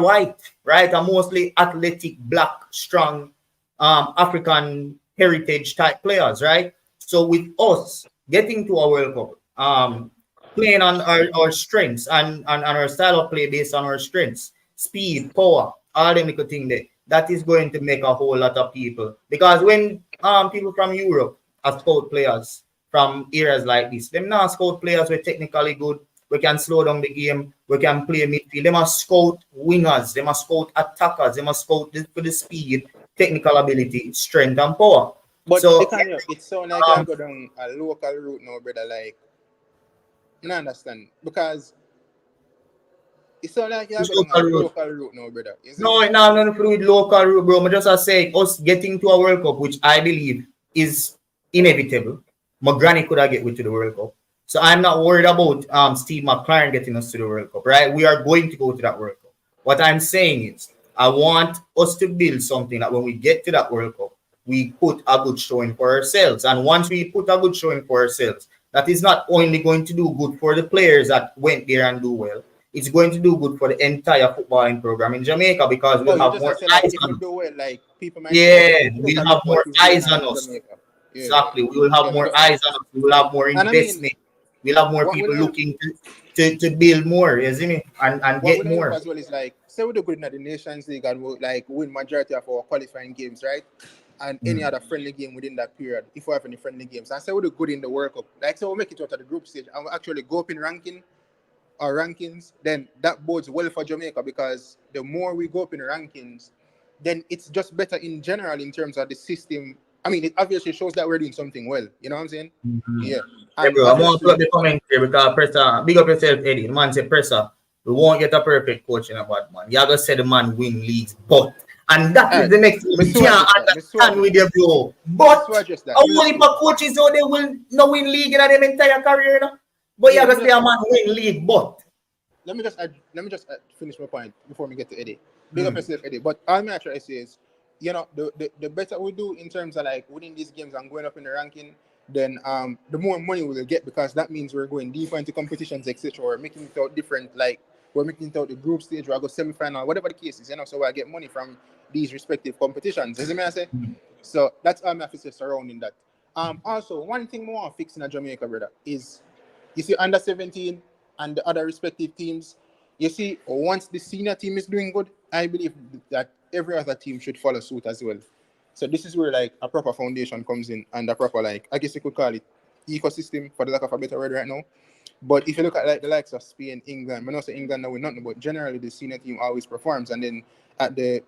white, right? Are mostly athletic, black, strong, African heritage type players, right? So with us getting to a World Cup, playing on our strengths and our style of play based on our strengths, speed, power, all them little thing there. That is going to make a whole lot of people. Because when people from Europe are scout players from areas like this, them not scout players who are technically good, we can slow down the game, we can play midfield. They must scout wingers, they must scout attackers, they must scout for the speed, technical ability, strength, and power. But So, Dicanio, it sounds like you go down a local route now, brother. Like, you don't understand. Because it sounds like you which go down a local route? local route now, brother. Is it? No, it now nothing to do with local route, bro. I just I say us getting to a World Cup, which I believe is inevitable. My granny could have get with to the World Cup. So I'm not worried about Steve McClaren getting us to the World Cup, right? We are going to go to that World Cup. What I'm saying is I want us to build something that when we get to that World Cup, we put a good showing for ourselves. And once we put a good showing for ourselves, that is not only going to do good for the players that went there and do well, it's going to do good for the entire footballing program in Jamaica because Oh, we'll you have just more have to say like eyes if on we us. do it, like people might say, Yeah, okay, look we'll at have what more is going eyes on on in us. Jamaica. Yeah, Exactly. We will have yeah, more because eyes on us. We will have more and I mean, investment. We'll have more what people will help, looking to build more, you see me? And what get will help more. as well is like say we do good in the Nations League and we like win majority of our qualifying games, right? And any other friendly game within that period, if we have any friendly games, and say we do good in the World Cup, like so we'll make it out of the group stage and we actually go up in ranking our rankings, then that bodes well for Jamaica because the more we go up in the rankings, then it's just better in general in terms of the system. I mean, it obviously shows that we're doing something well. You know what I'm saying? Yeah. Hey, And bro, I'm going to put up obviously, the comment here because Presser, big up yourself, Eddie. The man said, Presser, we won't get a perfect coach in a bad man. You gotta say the man win leagues, but, and that all is right, the next thing me we so can't address that. Me so understand address with that. you, bro. Me But, so address that. a Let me whole just heap of coaches out there will no win league in their entire career, you know? But you yeah. gotta say a man win league, but. Let me just finish my point before we get to Eddie. Big up yourself, Eddie. But all I'm actually say is, you know, the better we do in terms of like winning these games and going up in the ranking, then the more money we'll get because that means we're going deeper into competitions, etc. We're making it out different, like we're making it out the group stage, or I go semi-final, whatever the case is, you know. So I get money from these respective competitions. You see me I say? So that's all my emphasis surrounding that. Also one thing more fixing in Jamaica, brother, is you see under 17 and the other respective teams. You see, once the senior team is doing good, I believe that every other team should follow suit as well. So this is where like a proper foundation comes in and a proper like I guess you could call it ecosystem for the lack of a better word right now. But if you look at like the likes of Spain, England, I know say England now we're nothing, but generally the senior team always performs. And then at the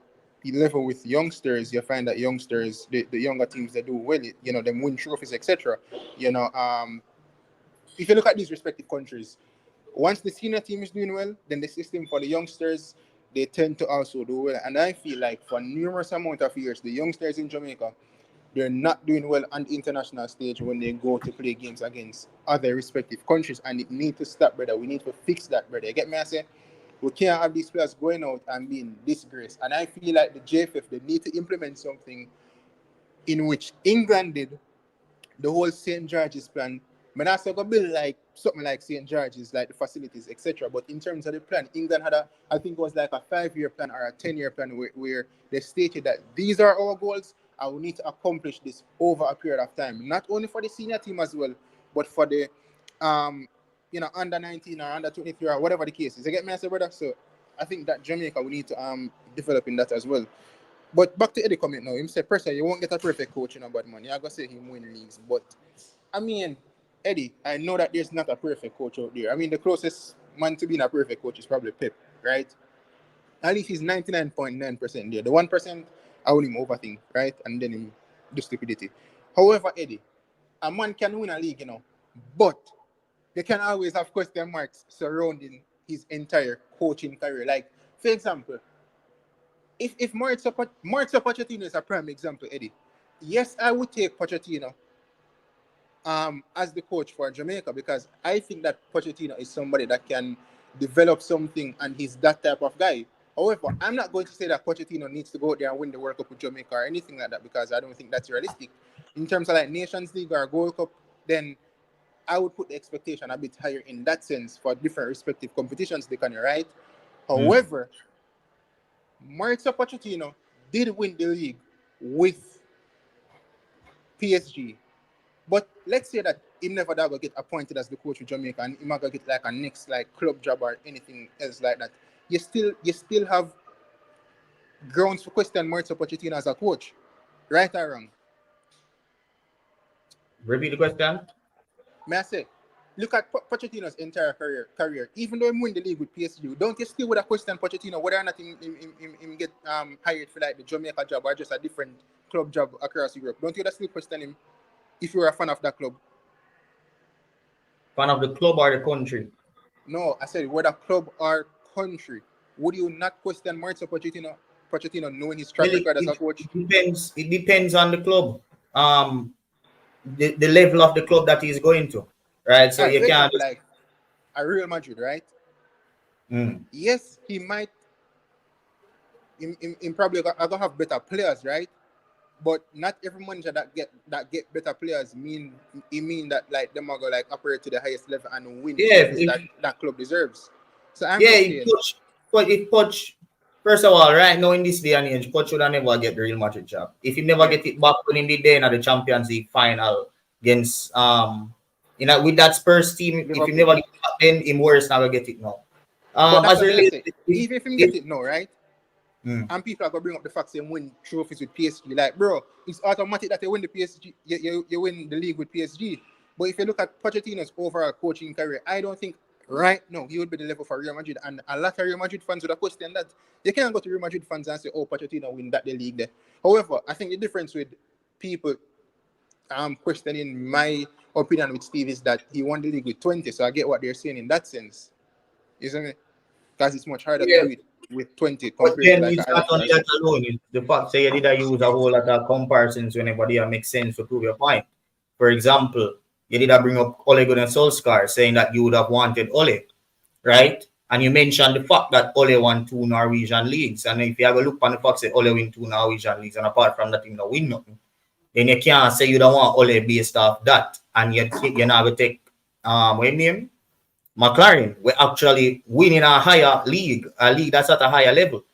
level with youngsters, you find that youngsters, the younger teams that do well, you know, them win trophies, etc. You know, if you look at these respective countries, once the senior team is doing well, then the system for the youngsters they tend to also do well. And I feel like for numerous amount of years, the youngsters in Jamaica they're not doing well on the international stage when they go to play games against other respective countries, and it need to stop, brother. We need to fix that, brother. You get me? I say we can't have these players going out and being disgraced. And I feel like the JFF they need to implement something in which England did the whole St. George's plan. Man, I go build like something like St. George's, like the facilities, etc. But in terms of the plan, England had I think it was like a 5-year plan or a 10-year plan where they stated that these are our goals and we need to accomplish this over a period of time. Not only for the senior team as well, but for the under 19 or under 23 or whatever the case is. You get me, I say, brother? So I think that Jamaica we need to develop in that as well. But back to Eddie comment now. Him say, Pressure, you won't get a perfect coach, but man, you're going to say him win leagues. But, I mean, Eddie, I know that there's not a perfect coach out there. I mean, the closest man to being a perfect coach is probably Pep, right? At least he's 99.9% there. The 1%, I will him overthink, right? And then him do stupidity. However, Eddie, a man can win a league, but they can always have question marks surrounding his entire coaching career. Like, for example, if Maurizio Pochettino is a prime example, Eddie, yes, I would take Pochettino as the coach for Jamaica because I think that Pochettino is somebody that can develop something and he's that type of guy. However, I'm not going to say that Pochettino needs to go out there and win the World Cup with Jamaica or anything like that because I don't think that's realistic. In terms of like Nations League or Gold Cup, then I would put the expectation a bit higher in that sense for different respective competitions they can, right? However, Maurizio Pochettino did win the league with PSG. But let's say that he never that will get appointed as the coach of Jamaica and he might get like a next like club job or anything else like that. you still have grounds for question Mauricio Pochettino as a coach, right or wrong? Repeat the question. May I say, look at Pochettino's entire career. Even though he win the league with PSG, don't you still would have question Pochettino whether or not him get hired for like the Jamaica job or just a different club job across Europe? Don't you still question him if you're a fan of that club? Fan of the club or the country? No, I said whether club or country. Would you not question Mauricio Pochettino knowing his track Well, record as a coach? it depends on the club. The level of the club that he's going to. Right. So Alright, you for can't example, like a Real Madrid, right? Mm. Yes, he might. Him probably gonna have better players, right? But not every manager that get better players mean that like them are gonna like operate to the highest level and win Yeah, trophies that club deserves. So I'm yeah, just if saying, Poch, first of all, right now in this day and age, Poch would have never get the Real Madrid job. If he never Yeah. get it back when he did there in the Champions League final against with that Spurs team, if Liverpool. he never get it back, then him worse never get it now. But that's As what I related, say. Even if he get it now, right? Mm. And people are gonna bring up the fact they win trophies with PSG. Like, bro, it's automatic that they win the PSG. You win the league with PSG. But if you look at Pochettino's overall coaching career, I don't think right now he would be the level for Real Madrid. And a lot of Real Madrid fans would have questioned that. You can't go to Real Madrid fans and say, "Oh, Pochettino win that the league there." However, I think the difference with people questioning my opinion with Steve is that he won the league with 20. So I get what they're saying in that sense, isn't it? Because it's much harder Yeah. to do it with 20 But compared to then like it's a not only higher that alone. It's the fact that you did use a whole lot of comparisons whenever they make sense to prove your point. For example, you did bring up Ole Gunnar Solskjaer saying that you would have wanted Ole, right? And you mentioned the fact that Ole won 2 Norwegian leagues. And if you have a look on the fact that Ole win 2 Norwegian leagues, and apart from that, he don't win nothing, then you can't say you don't want Ole based off that. And you're not going to take, what name? McClaren. We're actually winning a higher league, a league that's at a higher level,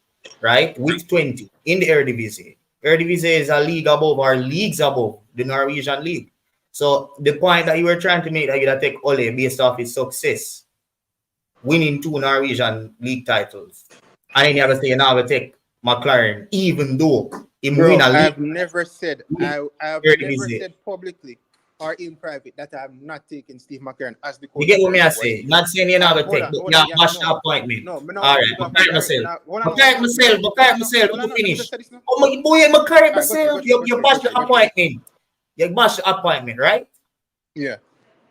right? With 20 in the Eredivisie. Eredivisie is a league above or leagues above the Norwegian league. So the point that you were trying to make that you're going to take Ole based off his success, winning 2 Norwegian league titles. And then you have to say you're not going to take McClaren, even though he win a league. I've never said publicly or in private that I have not taken Steve McClaren as the coach. You get what me I say? Not saying you're not going to take, but you have bash the appointment. No, all right, McClaren myself. Let me finish. Oh, my boy, McClaren myself. You bash the appointment. You bash the appointment, right? Yeah.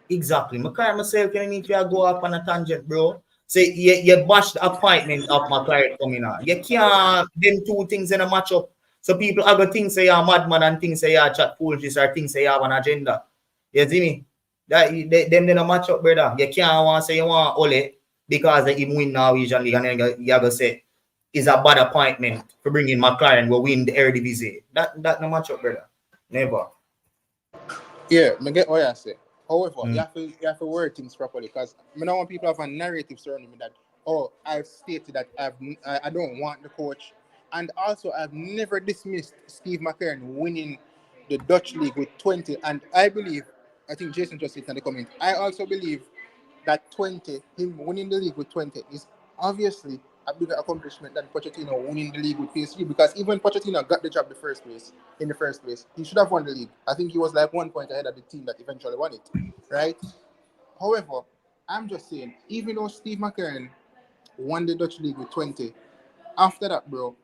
Exactly. McClaren myself, you need to go up on a tangent, bro. Say you bash the appointment of McClaren coming out. You can't them two things in a matchup. So people are going to think say you're a madman and think say you're chat foolishness or think say you have an agenda. You see me? That them in a matchup, brother. You can't want to say you want Ole because he win Norwegian League and then you have to say it's a bad appointment for bringing McClaren will win the Eredivisie. That no matchup, brother. Never. Yeah, I get what you say. However, you have to word things properly because I don't want people to have a narrative surrounding me that, oh, I've stated that I don't want the coach. And also, I've never dismissed Steve McClaren winning the Dutch league with 20. And I believe, I think Jason just said in the comment, I also believe that 20, him winning the league with 20 is obviously a bigger accomplishment than Pochettino winning the league with PSG because even Pochettino got the job in the first place, he should have won the league. I think he was like 1 point ahead of the team that eventually won it, right? However, I'm just saying, even though Steve McClaren won the Dutch league with 20, after that, bro,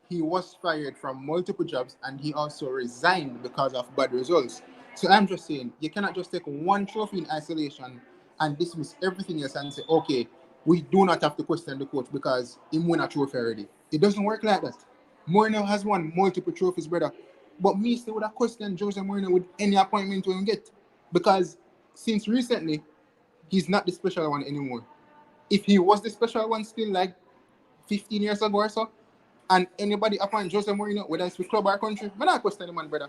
he was fired from multiple jobs and he also resigned because of bad results. So I'm just saying, you cannot just take one trophy in isolation and dismiss everything else and say, okay, we do not have to question the coach because he won a trophy already. It doesn't work like that. Mourinho has won multiple trophies, brother. But me still would have questioned Jose Mourinho with any appointment we get. Because since recently, he's not the special one anymore. If he was the special one still like 15 years ago or so, and anybody appoint Jose Mourinho, whether it's with club or country, I'm not questioning him, brother.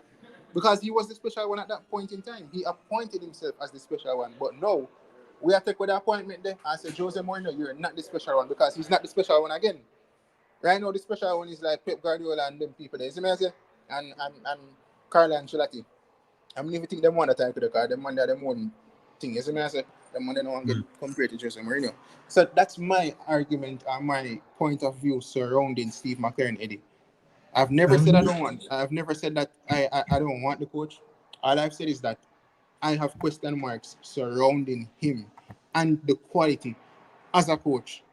Because he was the special one at that point in time. He appointed himself as the special one. But no, we have to take with the appointment there and say, Jose Mourinho, you're not the special one because he's not the special one again. Right now, the special one is like Pep Guardiola and them people there. You see me I say? And Carlo Ancelotti. I don't even think them one that time could have called them one that them one thing. You see me I say? The man don't want to get compared to Jose Mourinho. So that's my argument and my point of view surrounding Steve McClaren, Eddie. I've never said I don't want. I've never said that I don't want the coach. All I've said is that I have question marks surrounding him and the quality as a coach.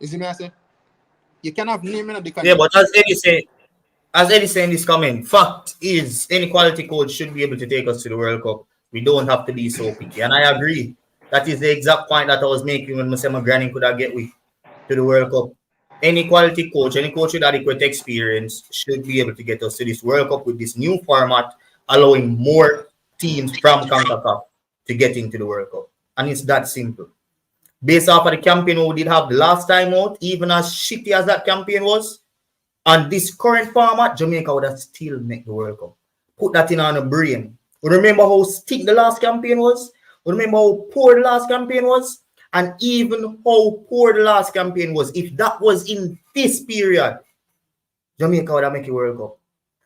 You see me I say? You can have name in the Dicanio. Yeah, but as Eddie said in this comment, fact is any quality coach should be able to take us to the World Cup. We don't have to be so picky. And I agree. That is the exact point that I was making when Mr. McGranny could have get with to the World Cup. Any quality coach, any coach with adequate experience should be able to get us to this World Cup with this new format, allowing more teams from CONCACAF to get into the World Cup. And it's that simple. Based off of the campaign we did have the last time out, even as shitty as that campaign was, on this current format, Jamaica would have still make the World Cup. Put that in on the brain. Remember how stick the last campaign was? Remember how poor the last campaign was? And even how poor the last campaign was, if that was in this period, Jamaica would have make a World Cup.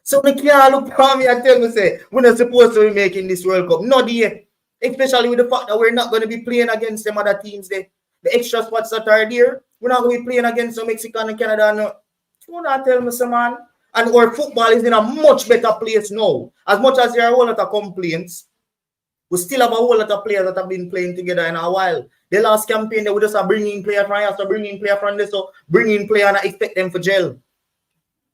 So they can't look for me and tell me, say, we're not supposed to be making this World Cup. No, dear. Especially with the fact that we're not going to be playing against them other teams there. The extra spots that are there, we're not going to be playing against some Mexican and Canada. No. You not tell me, some man. And our football is in a much better place now. As much as there are a whole lot of complaints, we still have a whole lot of players that have been playing together in a while. The last campaign, they would just bring in players from here, so bring in players from this, so bring in players and I expect them for jail.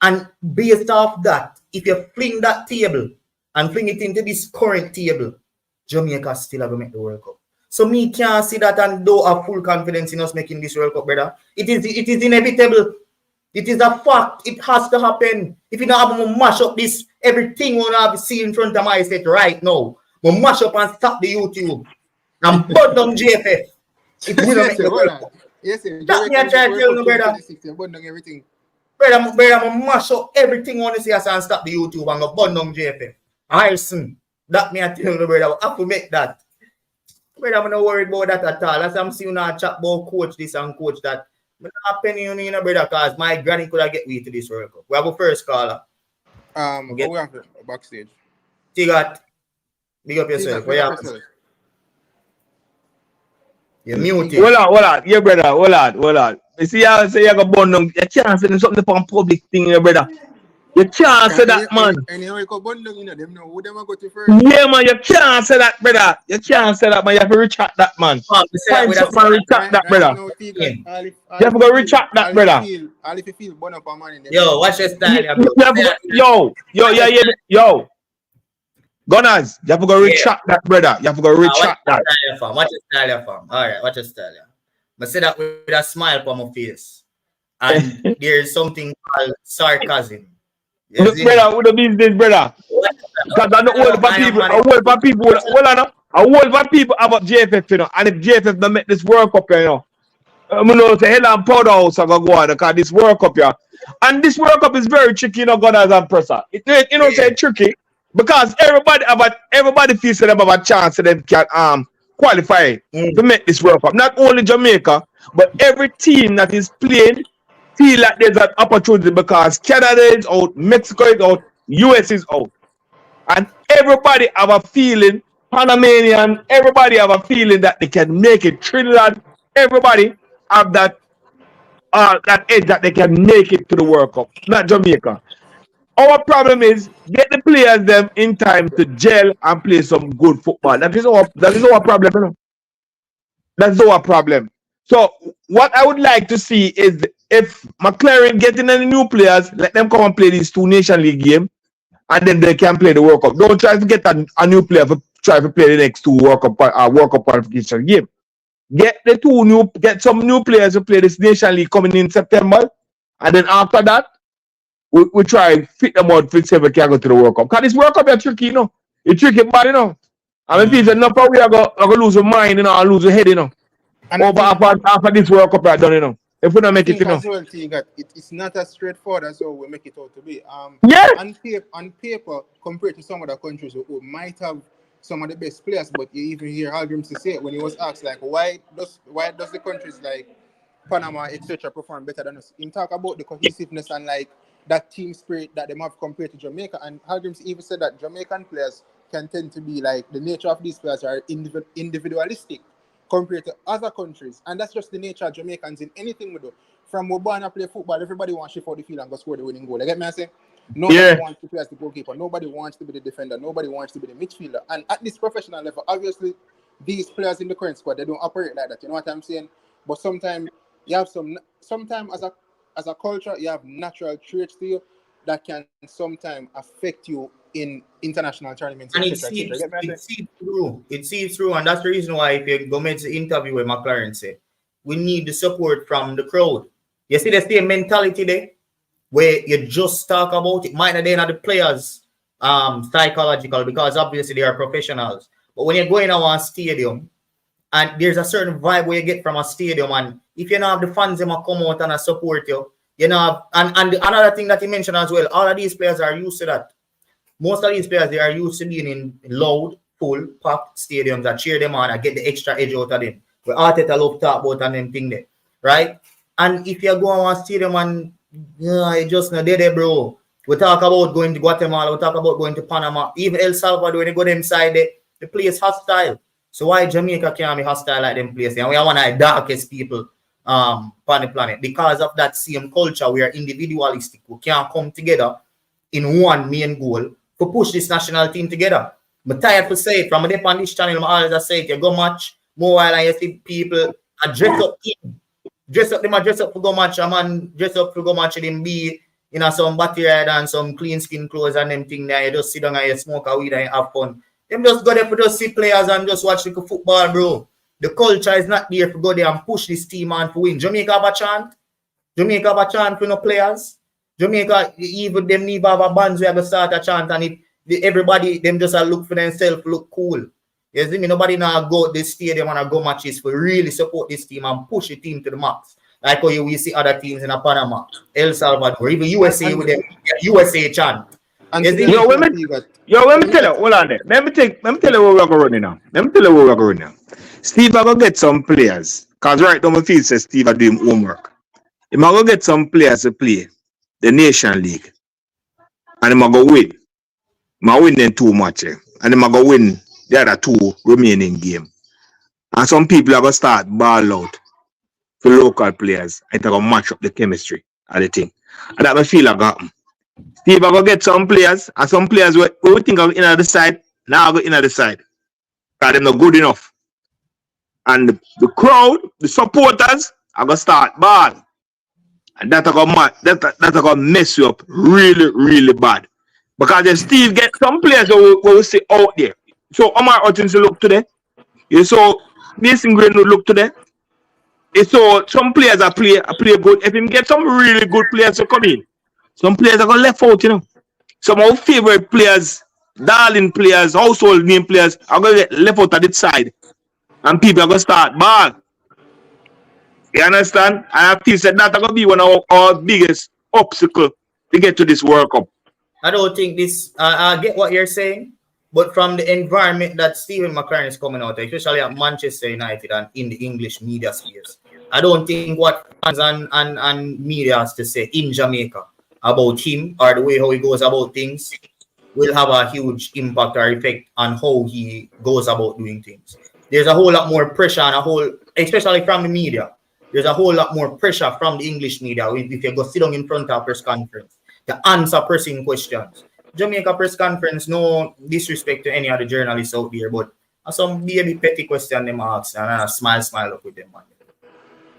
And based off that, if you fling that table and fling it into this current table, Jamaica still have to make the World Cup. So me can't see that and don't have full confidence in us making this World Cup, brother. It is inevitable. It is a fact. It has to happen. If you don't have to mash up this, everything we have to see in front of my set right now, we mash up and stop the YouTube and put down JFF. If we don't make the World Cup. Yes, sir. That's me I try to tell you, brother. Everything. Brother, I'm mash up everything I want to see us and stop the YouTube and go burn down JFF. Harrison. That me I tell you, brother. I have to make that. Brother, I'm not worried about that at all. As I'm seeing now chat about coach this and coach that. I'm not penny on you, brother, because my granny could have get me to this World Cup. We have a first caller. We have backstage. Tigat, big up yourself. You're muted. Hold on. Yeah, brother. Hold on. You see how I say you got born down. You can't say something upon public thing, brother. You can't say that, man. Anyhow, you go burn down, them know who them go to first. Yeah, man, you can't say that, brother. You can't say that, man. You have to retract that, man. Find something and retract that, brother. You have to go retract that, brother. All if you feel burn up a man in them. Yo, watch your style. Yo. Gunners, you have to go retract that, brother. You have to go retract that. Watch your style, fam. All right, watch your style. I say that with a smile on my face. And there's something called sarcasm. Look, brother, what the business, brother? Because I know all the people about JFF, you know, and if JFF don't make this World Cup, you know, I'm going to say, hell, I'm proud of us, I'm going to go on, because this World Cup, yeah. And this World Cup is very tricky, you know, Gunners and Presser. You know, say tricky, because everybody feels that they have a chance that they can qualify to make this World Cup. Not only Jamaica, but every team that is playing feel like there's an opportunity because Canada is out, Mexico is out, US is out. And everybody have a feeling, Panamanian, everybody have a feeling that they can make it. Trinidad, everybody have that edge that they can make it to the World Cup, not Jamaica. Our problem is get the players them in time to gel and play some good football. That is our problem, you know? That's our problem. So what I would like to see is if McClaren getting any new players, let them come and play these 2 Nation League games, and then they can play the World Cup. Don't try to get a new player for try to play the next 2 World Cup qualification game. Get some new players to play this Nation League coming in September, and then after that, we try and fit them out for see if we can go to the World Cup. Because this World Cup is tricky, you know. It's tricky, but you know. I mean, if it's enough, we are going to lose our mind, you know, and lose your head, you know. And after this World Cup, I done, you know. If we don't make it, you know. Well, it's not as straightforward as how we make it out to be. Yeah. On paper, compared to some other countries who might have some of the best players, but you even hear Hallgrim to say it when he was asked, like, why does the countries like Panama, etc., perform better than us? He talk about the cohesiveness and like that team spirit that they have compared to Jamaica. And Hallgrim even said that Jamaican players can tend to be like the nature of these players are individualistic. compared to other countries. And that's just the nature of Jamaicans in anything we do. From we born and play football, everybody wants to shift out the field and go score the winning goal. You get me I say? Nobody wants to play as the goalkeeper. Nobody wants to be the defender. Nobody wants to be the midfielder. And at this professional level, obviously, these players in the current squad, they don't operate like that. You know what I'm saying? But sometimes you have sometimes as a culture, you have natural traits to you that can sometimes affect you in international tournaments. And it seeps through, and that's the reason why if you go make the interview with McClaren say, we need the support from the crowd. You see the same mentality there, where you just talk about it. Might not be the players psychological, because obviously they are professionals. But when you're going to a stadium, and there's a certain vibe where you get from a stadium, and if you don't have the fans them come out and support you, you know, and another thing that you mentioned as well, all of these players are used to that. Most of these players, they are used to being in loud, full, packed stadiums that cheer them on and get the extra edge out of them. We Arteta love talk about and them thing there, right? And if you go on a stadium and you just not there, bro. We talk about going to Guatemala, we talk about going to Panama, even El Salvador, when you go them side there, the place hostile. So why Jamaica can't be hostile like them places? And we are one of the darkest people on the planet. Because of that same culture, we are individualistic. We can't come together in one main goal to push this national team together. I'm tired to say it. From the on this channel, I always say it. You go match more while and you see people dress up in. Dress up for go match. A man dress up for go match and be in some battery ride and some clean skin clothes and them thing there. You just sit down and you smoke a weed and you have fun. Them just go there for just see players and just watch like football, bro. The culture is not there to go there and push this team on to win. Jamaica have a chant. Jamaica have a chant for no players. Jamaica, even them need have a bands where they start a chant and everybody, them just look for themselves, look cool. You see me? Nobody now go to this stadium and go matches for really support this team and push the team to the max. Like how you will see other teams in Panama, El Salvador, even USA with them USA chant. Let me tell you, hold on there. Let me tell you where we're going now. Steve, I go get some players. Because right now, my feel says Steve are doing homework. He might go get some players to play the Nation League. And he might go win. Might win them 2 matches. And he might go win the other 2 remaining game. And some people are going to start ball out for local players. And they're going to match up the chemistry of the thing. And that I feel like happen. Steve, I go get some players, and some players we think of in the side, now I go in the side. Because they're not good enough. And the crowd, the supporters, are going to start ball. And that's going to mess you up really, really bad. Because then Steve get some players that will say out there. So Omar Hutchinson look today. You saw Mason Greenwood look today. You saw some players that play good. If him get some really good players to come in, some players are going to left out, you know. Some of our favorite players, darling players, household name players are going to get left out at this side. And people are going to start ball. You understand? And I feel that that's going to be one of our biggest obstacles to get to this World Cup. I don't think this, I get what you're saying, but from the environment that Stephen McClaren is coming out, especially at Manchester United and in the English media spheres, I don't think what fans and media has to say in Jamaica about him or the way how he goes about things will have a huge impact or effect on how he goes about doing things. There's a whole lot more pressure and especially from the media, there's a whole lot more pressure from the English media if you go sit down in front of a press conference to answer pressing questions. Jamaica press conference, no disrespect to any of the journalists out there, but some baby petty question them ask and I smile up with them, man.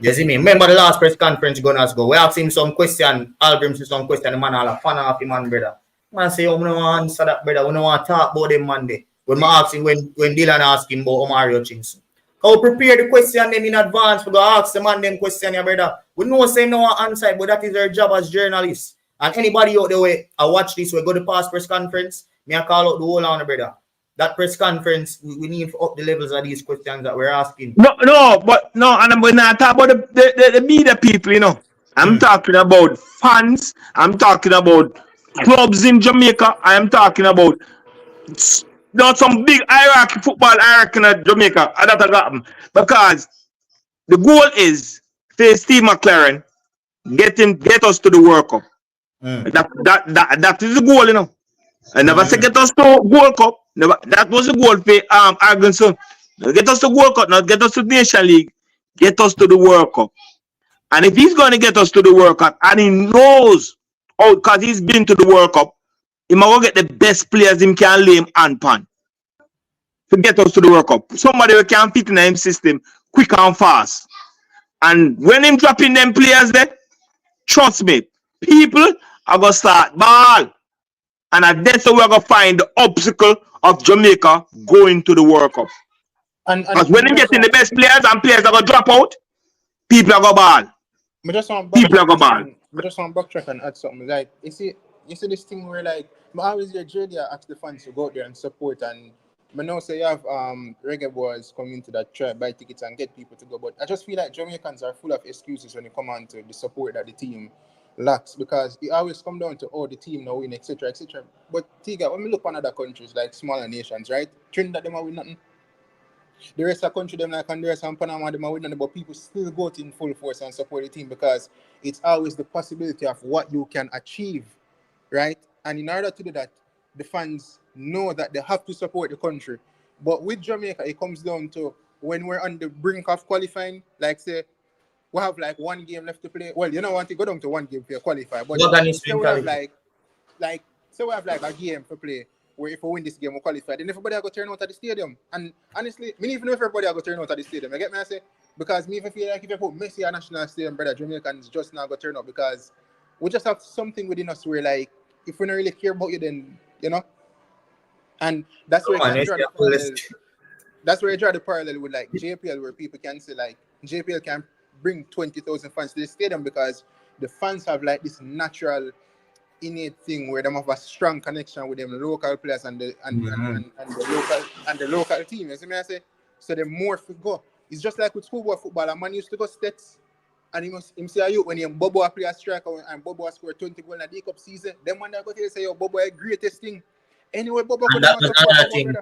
You see me? Remember the last press conference Gunners go. We asked him some question, Algrim some question, the man all a fan of him, man, brother. Man say, oh, we don't want to answer that, brother. We don't want to talk about them Monday. When I ask him, when Dylan asked him about Omar Hutchinson. How prepare the question them in advance? We go ask the man them question, yeah, brother. We know say no answer, but that is their job as journalists. And anybody out there way I watch this, we go to past press conference, me I call out the whole on, brother. That press conference, we need to up the levels of these questions that we're asking. No, and we're not talking about the media people, you know. I'm talking about fans, I'm talking about clubs in Jamaica, I am talking about some big hierarchy, football hierarchy in Jamaica, and that happen. Because the goal is for Steve McClaren, get us to the World Cup. That is the goal, you know. I never say get us to World Cup. Never, that was the goal for Argenson. Not get us to World Cup, not get us to Nation League, get us to the World Cup. And if he's going to get us to the World Cup, and he knows, oh, because he's been to the World Cup, he might get the best players him can lay him hand pan to get us to the World Cup. Somebody who can fit in him system quick and fast. And when him dropping them players there, trust me, people are going to start ball. And that's how we're going to find the obstacle of Jamaica going to the World Cup. Because when him getting the best players and players are going to drop out, people are going to ball. People are going to ball. I just want to backtrack and add something. Like, you see this thing where, like, I always hear JD ask the fans to go out there and support. And I know say you have Reggae Boyz coming to that try buy tickets and get people to go. But I just feel like Jamaicans are full of excuses when it come on to the support that the team lacks, because it always come down to the team now win, etc. etc. But Tiga, when we look on other countries like smaller nations, right? Trinidad them are win nothing. The rest of the country them like Honduras and Panama them are win nothing, but people still go in full force and support the team because it's always the possibility of what you can achieve, right? And in order to do that, the fans know that they have to support the country. But with Jamaica, it comes down to when we're on the brink of qualifying, like say, we have like one game left to play. Well, you don't want to go down to one game for qualify, but say we have like a game to play where if we win this game, we qualify. Then everybody will go turn out at the stadium. And honestly, me even know if everybody will go turn out at the stadium. You get me? I say, because me even feel like if you put Messi at national stadium, brother, Jamaicans just not go turn up because we just have something within us where like if we don't really care about you, then you know. And that's where that's where you draw the parallel with like JPL, where people can say like JPL can bring 20,000 fans to the stadium because the fans have like this natural innate thing where they have a strong connection with them local players and the local team. You see me I say? So the more to go. It's just like with football. A man used to go States and he say you when Bobo play a striker and Bobo score 20 goals in a D-Cup season, then man go tell say yo Bobo is the greatest thing. Anyway, Bobo could that was another thing.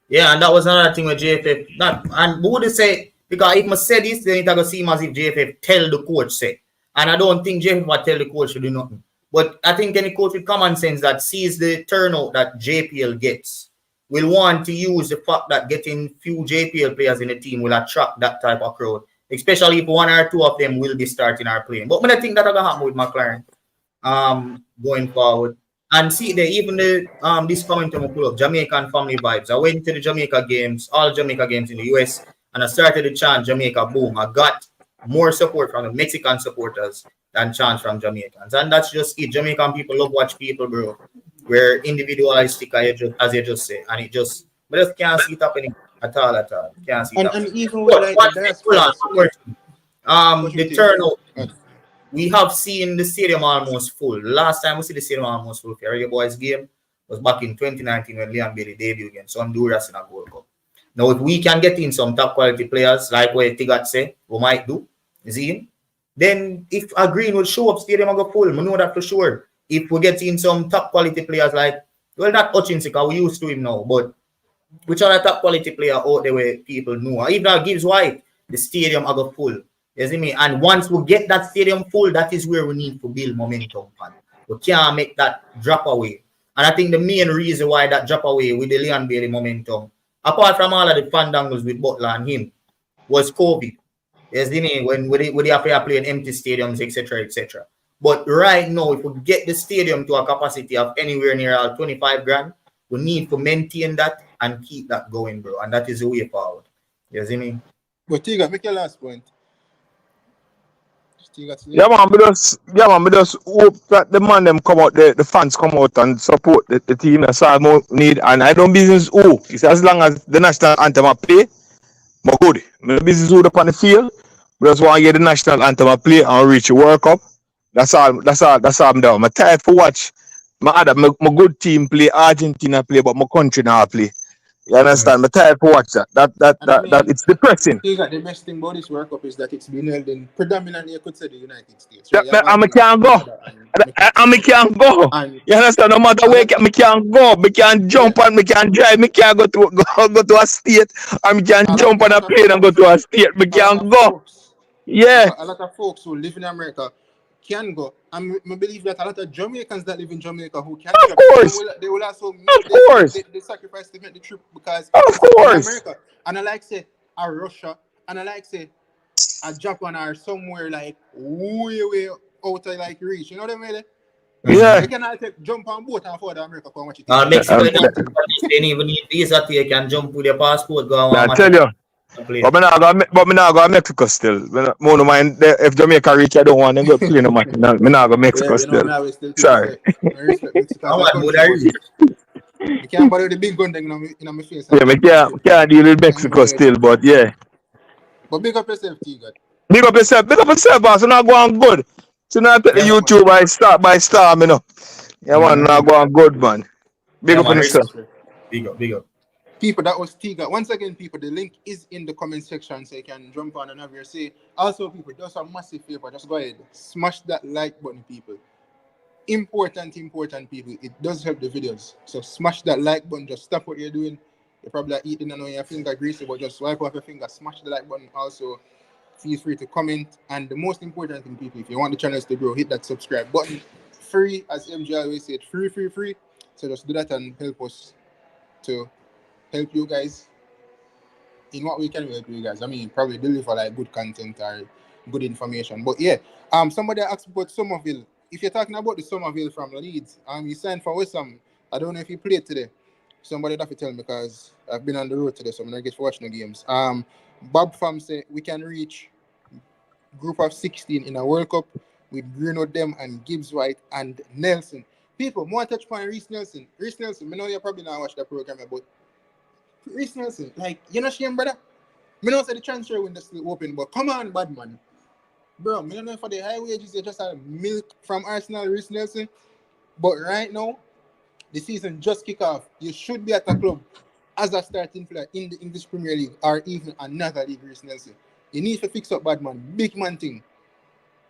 Yeah, and that was another thing with JFF. And who would say, because if I say this, then it will seem as if JFF tell the coach say. And I don't think JFF will tell the coach to do nothing. But I think any coach with common sense that sees the turnout that JPL gets will want to use the fact that getting few JPL players in the team will attract that type of crowd. Especially if one or two of them will be starting or playing. But I think that's going to happen with McClaren going forward. And see, even this comment to my pull up, Jamaican family vibes. I went to the Jamaica games, all Jamaica games in the US, and I started to chant Jamaica boom. I got more support from the Mexican supporters than chant from Jamaicans. And that's just it. Jamaican people love watch people, bro. We're individualistic, as you just say. And I just can't see it happening at all. Can't see it happening. And even with like the turnout. We have seen the stadium almost full. Last time we see the stadium almost full for Reggae Boyz game was back in 2019 when Leon Bailey debuted against Honduras in a Gold Cup. Now, if we can get in some top quality players, like what Tigat say, we might do, then if a Greenwood show up, stadium will go full. We know that for sure. If we get in some top quality players like, well, not Hutchinson, because we used to him now, but which other top quality player out there where people know? Even Gibbs White, the stadium will go full. You see me? And once we get that stadium full, that is where we need to build momentum. We can't make that drop away. And I think the main reason why that drop away with the Leon Bailey momentum, apart from all of the fandangles with Butler and him, was COVID. You see me? When they have to play in empty stadiums, etc., etc. But right now, if we get the stadium to a capacity of anywhere near 25 grand, we need to maintain that and keep that going, bro. And that is the way forward. You see me? But Tiga, make your last point. Yeah, man, we just hope that the man them come out, the fans come out and support the team. That's all I need. And I don't business who. It's as long as the national anthem I play, I'm good. My business who upon the field. We just want to get the national anthem I play and reach the World Cup. That's all I'm doing. I'm tired for watch my good team play, Argentina play, but my country now play. You understand? I'm tired for watch that. That it's depressing. The best thing about this World Cup is that it's been held in predominantly, you could say, the United States. Right? Yeah, and I can't go. And I can't go. You understand? No matter where I can't go. I can't jump and I can't drive. I can't go to a state. And I can't jump on a plane and go to a state. I can't go. Yeah. A lot of folks who live in America can go. And I believe that a lot of Jamaicans that live in Jamaica who can Of course. they will also make Of course. the sacrifice to make the trip because Of it's course. America. And I like say a Russia and I like say a Japan or somewhere like way out of like reach. You know what I mean? Yeah. They can all jump on boat and forward to America for watch it. Mexico, they don't even need visa to you can jump with your passport, go I on. tell you. But me not go to Mexico still. Me no mind if Jamaica reach, I don't want them go play no match. Me not go to Mexico still. Sorry. I can't bother the big gun thing in my face. Yeah, me can't deal with Mexico still, but yeah. But big up yourself, T-God. Big up yourself, boss. So not go on good. So not take the YouTube by star, you know. Yeah, man, not go on good, man. Big up on yourself. Big up. People, that was T-God. Once again, people, the link is in the comment section so you can jump on and have your say. Also, people, do us a massive favor. Just go ahead. Smash that like button, people. Important, people. It does help the videos. So smash that like button. Just stop what you're doing. You're probably eating and your finger greasy, but just swipe off your finger. Smash the like button. Also, feel free to comment. And the most important thing, people, if you want the channels to grow, hit that subscribe button. Free, as MJ always said, free. So just do that and help us to help you guys in what we can help you guys. I mean, probably deliver like good content or good information. But yeah, somebody asked about Somerville. If you're talking about the Somerville from Leeds, he signed for West Ham. I don't know if he played today. Somebody would have to tell me because I've been on the road today, so I'm not get to watch the games. Bob Fam say we can reach group of 16 in a World Cup with Greenwood them and Gibbs White and Nelson. People, more touch point Reece Nelson. I know you probably not watch that program, but Reece Nelson, like, you know shame, brother? I know say the transfer window still open, but come on, bad man. Bro, I don't know for the high wages, you just had milk from Arsenal, Reece Nelson. But right now, the season just kick off. You should be at a club as a starting player in the English Premier League or even another league, Reece Nelson. You need to fix up bad man, big man thing.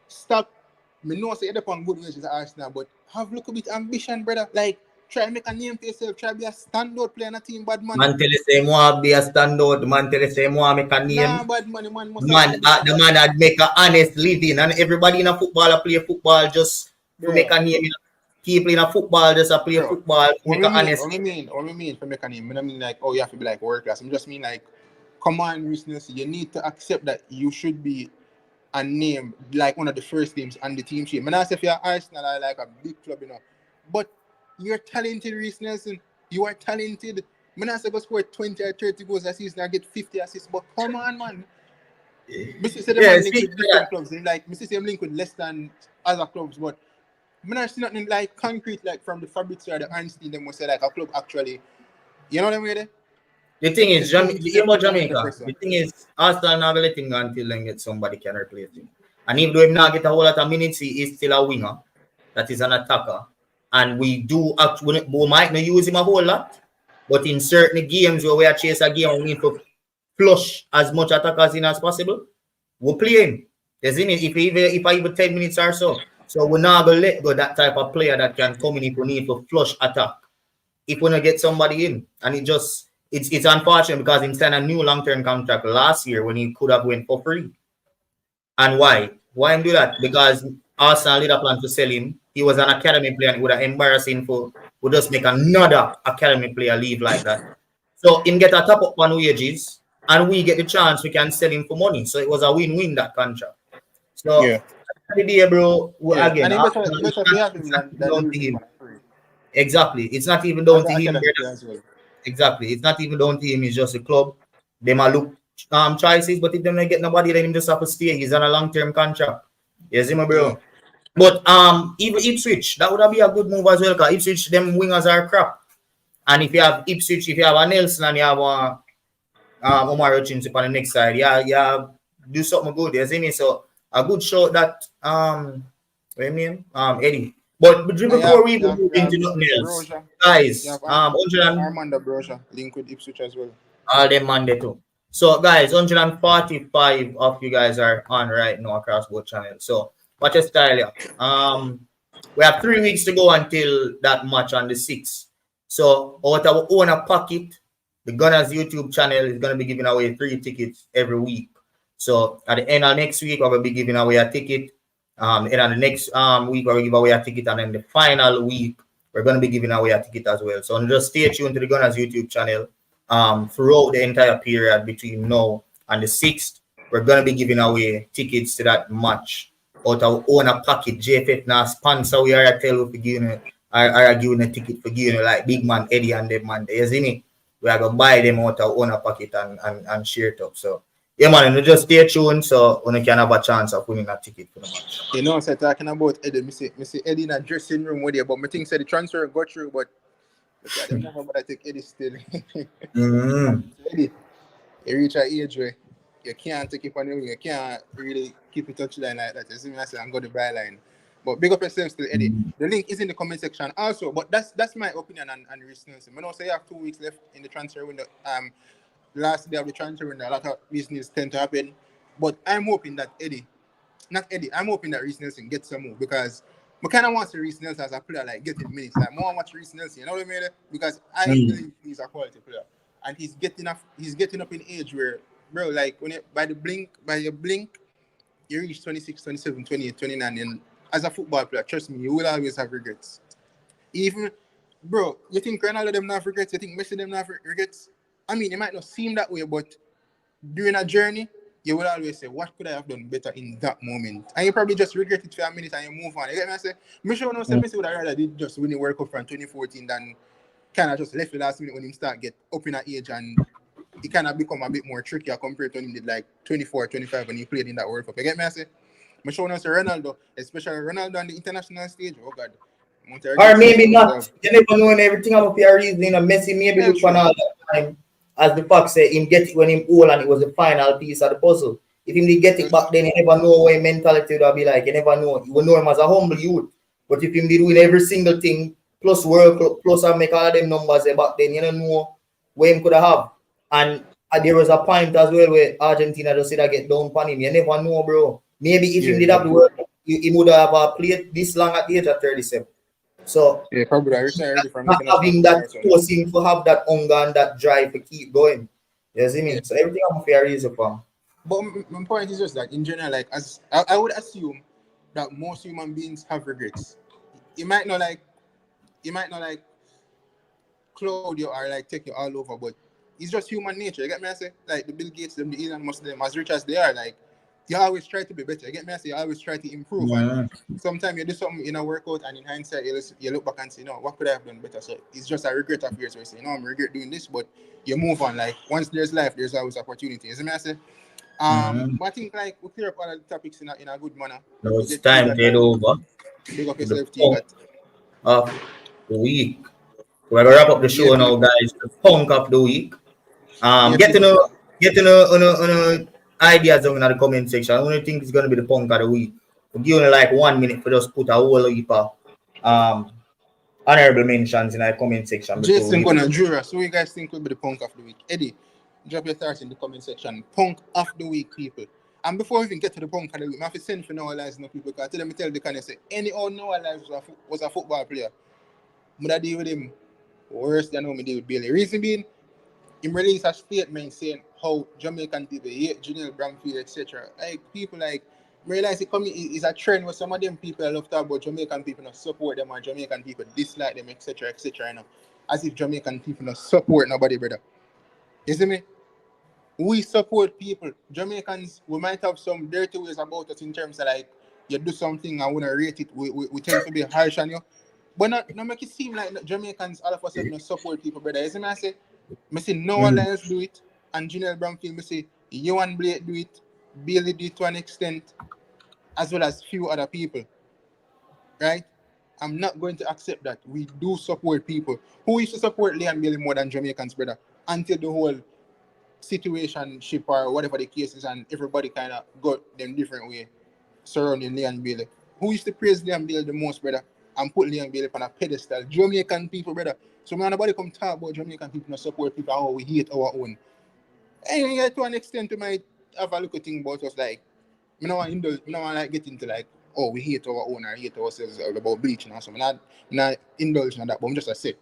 Stop. I know say you're upon good wages at Arsenal, but have a little bit ambition, brother. Like, try to make a name for yourself. Try to be a standout player in a team, bad man. Man tell you say more be a standout. Man tell you say more make a name. Nah, bad man. The man that make a honest living, and everybody in a football play football just to make a name. People in a football just play football to make a honest. What I mean for make a name? I don't mean like, oh, you have to be like world class. I just mean like, come on, Reece Nelson. You need to accept that you should be a name like one of the first teams on the team sheet. I not say if you're Arsenal or like a big club, you know, but you're talented, Reece Nelson. You are talented. I not say go score 20 or 30 goals a season and get 50 assists, but come on, man. Mr. Say them link with different clubs. They like Mr. Say link with less than other clubs, but I not see nothing like concrete like from the Fabrizio or the Einstein. They must say like a club actually. You know what I mean? The thing is, Jamaica. The thing is, Arsenal not letting go until they get somebody can replace him. And even though he not get a whole lot of minutes, he is still a winger. That is an attacker. And we might not use him a whole lot, but in certain games where we are chase a game, we need to flush as much attackers in as possible. We'll play him. If I even 10 minutes or so. So we're not going to let go that type of player that can come in if we need to flush attack. If we don't get somebody in. And it's unfortunate because he signed a new long-term contract last year when he could have went for free. And why? Why him do that? Because Arsenal did a plan to sell him. He was an academy player and it would have embarrassing for would just make another academy player leave like that. So him get a top up on wages and we get the chance we can sell him for money. So it was a win-win that contract. So the day, bro, again, exactly. It's not even down to him. Exactly. It's not even down to him. It's just a club. They might look choices, but if they don't get nobody, then him just have to stay. He's on a long-term contract. Yes, my bro. But even Ipswich, that would be a good move as well. Because Ipswich, them wingers are crap. And if you have Ipswich, if you have a Nelson and you have a Omar Hutchinson on the next side, yeah, do something good. You see me? So a good shot that Eddie. But before we move into nothing else, guys, Armando Broja link with Ipswich as well. All them Monday too. So guys, 145 of you guys are on right now across both channels. So watch your style here. We have 3 weeks to go until that match on the 6th. So out of our own pocket, the Gunners YouTube channel is gonna be giving away 3 tickets every week. So at the end of next week, I will be giving away a ticket. And on the next week, we're going to give away a ticket. And then the final week, we're going to be giving away a ticket as well. So just stay tuned to the Gunners YouTube channel throughout the entire period between now and the 6th. We're going to be giving away tickets to that match out of own a pocket. JFF now sponsor. We are a tell for giving a ticket for giving like big man Eddie and them man. You see me? We are going to buy them out of own a pocket and share it up. So yeah, man, you just stay tuned so you can have a chance of winning a ticket for the match. You know, so talking about Eddie, me say Eddie in a dressing room with you, but I think say the transfer go through, but I don't know about I think Eddie still. Eddie, you reach an age where you can't take it on the wing, you can't really keep it touchline like that. You see me, I say I'm going to byline. But big up yourself still, Eddie. The link is in the comment section also, but that's my opinion on Reece Nelson. I know say you have 2 weeks left in the transfer window. Last day of the transfer window, a lot of business tend to happen. But I'm hoping that I'm hoping that Reece Nelson gets some move because I kind of want to see Reece Nelson as a player, like getting minutes. Like more watch Reece Nelson, you know what I mean? Because I believe he's a quality player. And he's getting up in age where, bro, like when by your blink, you reach 26, 27, 28, 29, and as a football player, trust me, you will always have regrets. Even, bro, you think Ronaldo them not have regrets? You think Messi them not have regrets? I mean, it might not seem that way, but during a journey, you will always say, what could I have done better in that moment? And you probably just regret it for a minute and you move on. You get me? I say, Messi would have rather did just win the World Cup from 2014 than kind of just left the last minute when him start get up in that age and he kind of become a bit more trickier compared to when he did like 24, 25 when he played in that World Cup. You get me? I say, Messi Ronaldo, especially Ronaldo on the international stage, oh God. Or maybe not. You never know everything about your reason. Messi maybe look for all that time. As the fact say, him get it when him old and it was the final piece of the puzzle. If him did get it back then, you never know what his mentality would be like. You never know. You will know him as a humble youth. But if him did win every single thing, plus work, plus and make all of them numbers back then, you don't know what him could have. And there was a point as well where Argentina just said I get down on him. You never know, bro. Maybe if him did have the work, he would have played this long at the age of 37. So probably from not having that forcing to have that hunger and that drive to keep going. You see me? Yeah. So everything I'm fair reason for. But my point is just that in general, like as I would assume that most human beings have regrets. You might not like cloud you or like take you all over, but it's just human nature. You get me? I say like the Bill Gates, them, the Elon Musk, them, as rich as they are, like you always try to be better. You get me? I say you always try to improve. Yeah. And sometimes you do something in a workout, and in hindsight, you look back and say, no, what could I have done better? So it's just a regret of yours. So you say, no, I'm regret doing this, but you move on. Like once there's life, there's always opportunity. You see me? I say, but I think like we clear up all the topics in a good manner. No, it's time to get over. Big up yourself, team. Of the week. We're gonna wrap up the show now, guys. The punk of the week. Get to know ideas down in the comment section. I only think it's gonna be the punk of the week. We'll give you like 1 minute for just put a whole heap of honorable mentions in the comment section. Jason gonna Jura. So what you guys think will be the punk of the week? Eddie, drop your thoughts in the comment section. Punk of the week, people. And before we even get to the punk of the week, I have to send for Noah Lives no people because let me tell the kind of say any old Noah Lives was a football player. But I deal with him worse than how I deal with Bailey. Reason being, he released a statement saying how Jamaican people hate Janelle Bramfield, etc. Like people like realize it coming is a trend where some of them people love to talk about Jamaican people not support them or Jamaican people dislike them, etc. etc. You know, as if Jamaican people not support nobody, brother. You see me? We support people. Jamaicans, we might have some dirty ways about us in terms of like you do something and we don't rate it. We tend to be harsh on you. But not make it seem like Jamaicans all of a sudden support people, brother. You see me? I say no one else do it, and Janelle Bramfield, I say you and Blake do it, Bailey do it to an extent, as well as few other people. Right? I'm not going to accept that. We do support people. Who used to support Lee and Bailey more than Jamaicans, brother? Until the whole situationship or whatever the case is, and everybody kind of got them different way surrounding Lee and Bailey. Who used to praise Lee and Bailey the most, brother? And put Lee and Bailey on a pedestal? Jamaican people, brother. So when nobody come talk about Jamaican people not support people how we hate our own. And to an extent, we might have a little thing about us like, we don't want to like get into like, oh, we hate our own or hate ourselves about bleaching or something. Not indulging in that, but I'm just a say.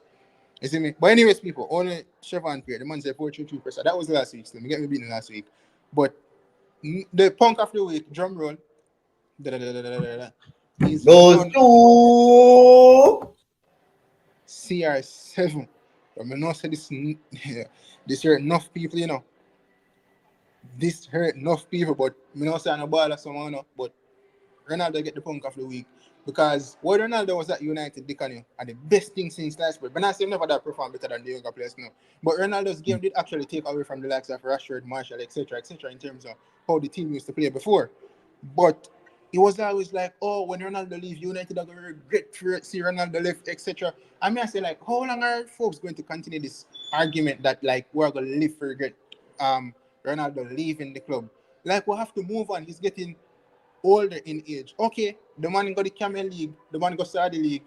You see me? But anyways, people, only Chevron Pierre, the man said 433%. That was last week, so me get me beaten last week. But the punk of the week, drum roll, He's Those done two. CR7. But I know say this hurt enough people, you know. This hurt enough people, but I know say I'm a baller someone, you know, but Ronaldo get the punk of the week. Because what Ronaldo was at United, Dicanio, and the best thing since last year. But I say never that performed better than the younger players now. But Ronaldo's game did actually take away from the likes of Rashford, Marshall, etc., in terms of how the team used to play before. But it was always like, oh, when Ronaldo leaves, United are going to regret to see Ronaldo left, etc. I mean, I say, like, how long are folks going to continue this argument that, like, we're going to live for regret Ronaldo leaving the club? Like, we'll have to move on. He's getting older in age. Okay, the man got the Camel League, the man got Saudi League,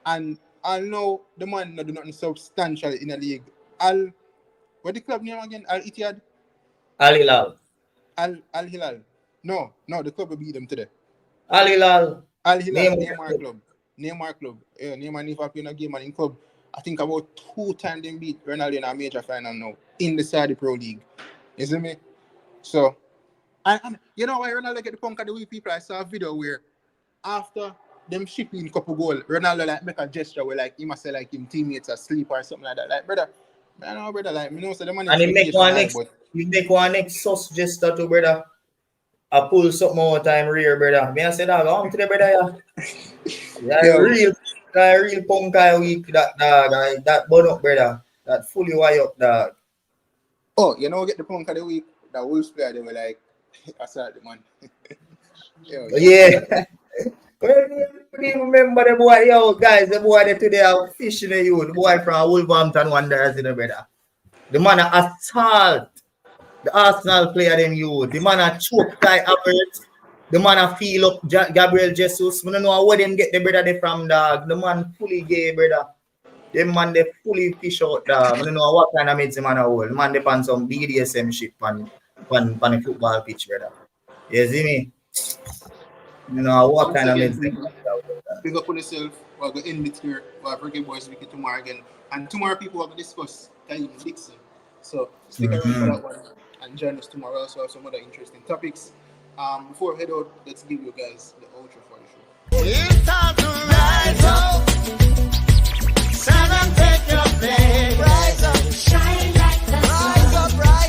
and I know the man not do nothing substantial in the league. What the club name again? Al Ittihad? Al Hilal. Al Hilal. No, the club will beat them today. Al Hilal. Al Hilal, Neymar club. Yeah, Neymar never play in a game and in club. I think about 2 times they beat Ronaldo in a major final now in the Saudi Pro League. You see me? So, and you know why Ronaldo get the punk of the week, people? I saw a video where after them shipping couple goal, Ronaldo like make a gesture where like he must say like him teammates asleep or something like that. Like brother, I know brother, like me know say the man. And he make one next sus gesture to brother. I pull something more time rear, brother. Me I say dog, I'm to the brother. Yeah, real punk guy week that dog, that bun up brother, that fully wire up dog. Oh, you know get the punk of the week. That Wolves player they were like, I saw the man. Yeah. Remember the boy, yo, guys, the boy that today are fishing at you, the boy from Wolverhampton Wanderers, you know, brother. The man assault the Arsenal player them you. The man choke Kai Havertz. The man feel up Gabriel Jesus. I don't know where them get the brother they from, dog. The man fully gay, brother. The man they fully fish out, dog. I don't know what kind of meds the man hold. The man they on some BDSM shit on the football pitch, brother. You see me? You know what kind of meds they big up on yourself. We're going to end it here. We'll have Reggae Boyz week tomorrow again. And tomorrow people are going to discuss Kyle Dixon. So stick around for that one. And join us tomorrow. Also have some other interesting topics. Before we head out, let's give you guys the outro for the show. It's time to rise up. Sun and take your place. Rise up, shine.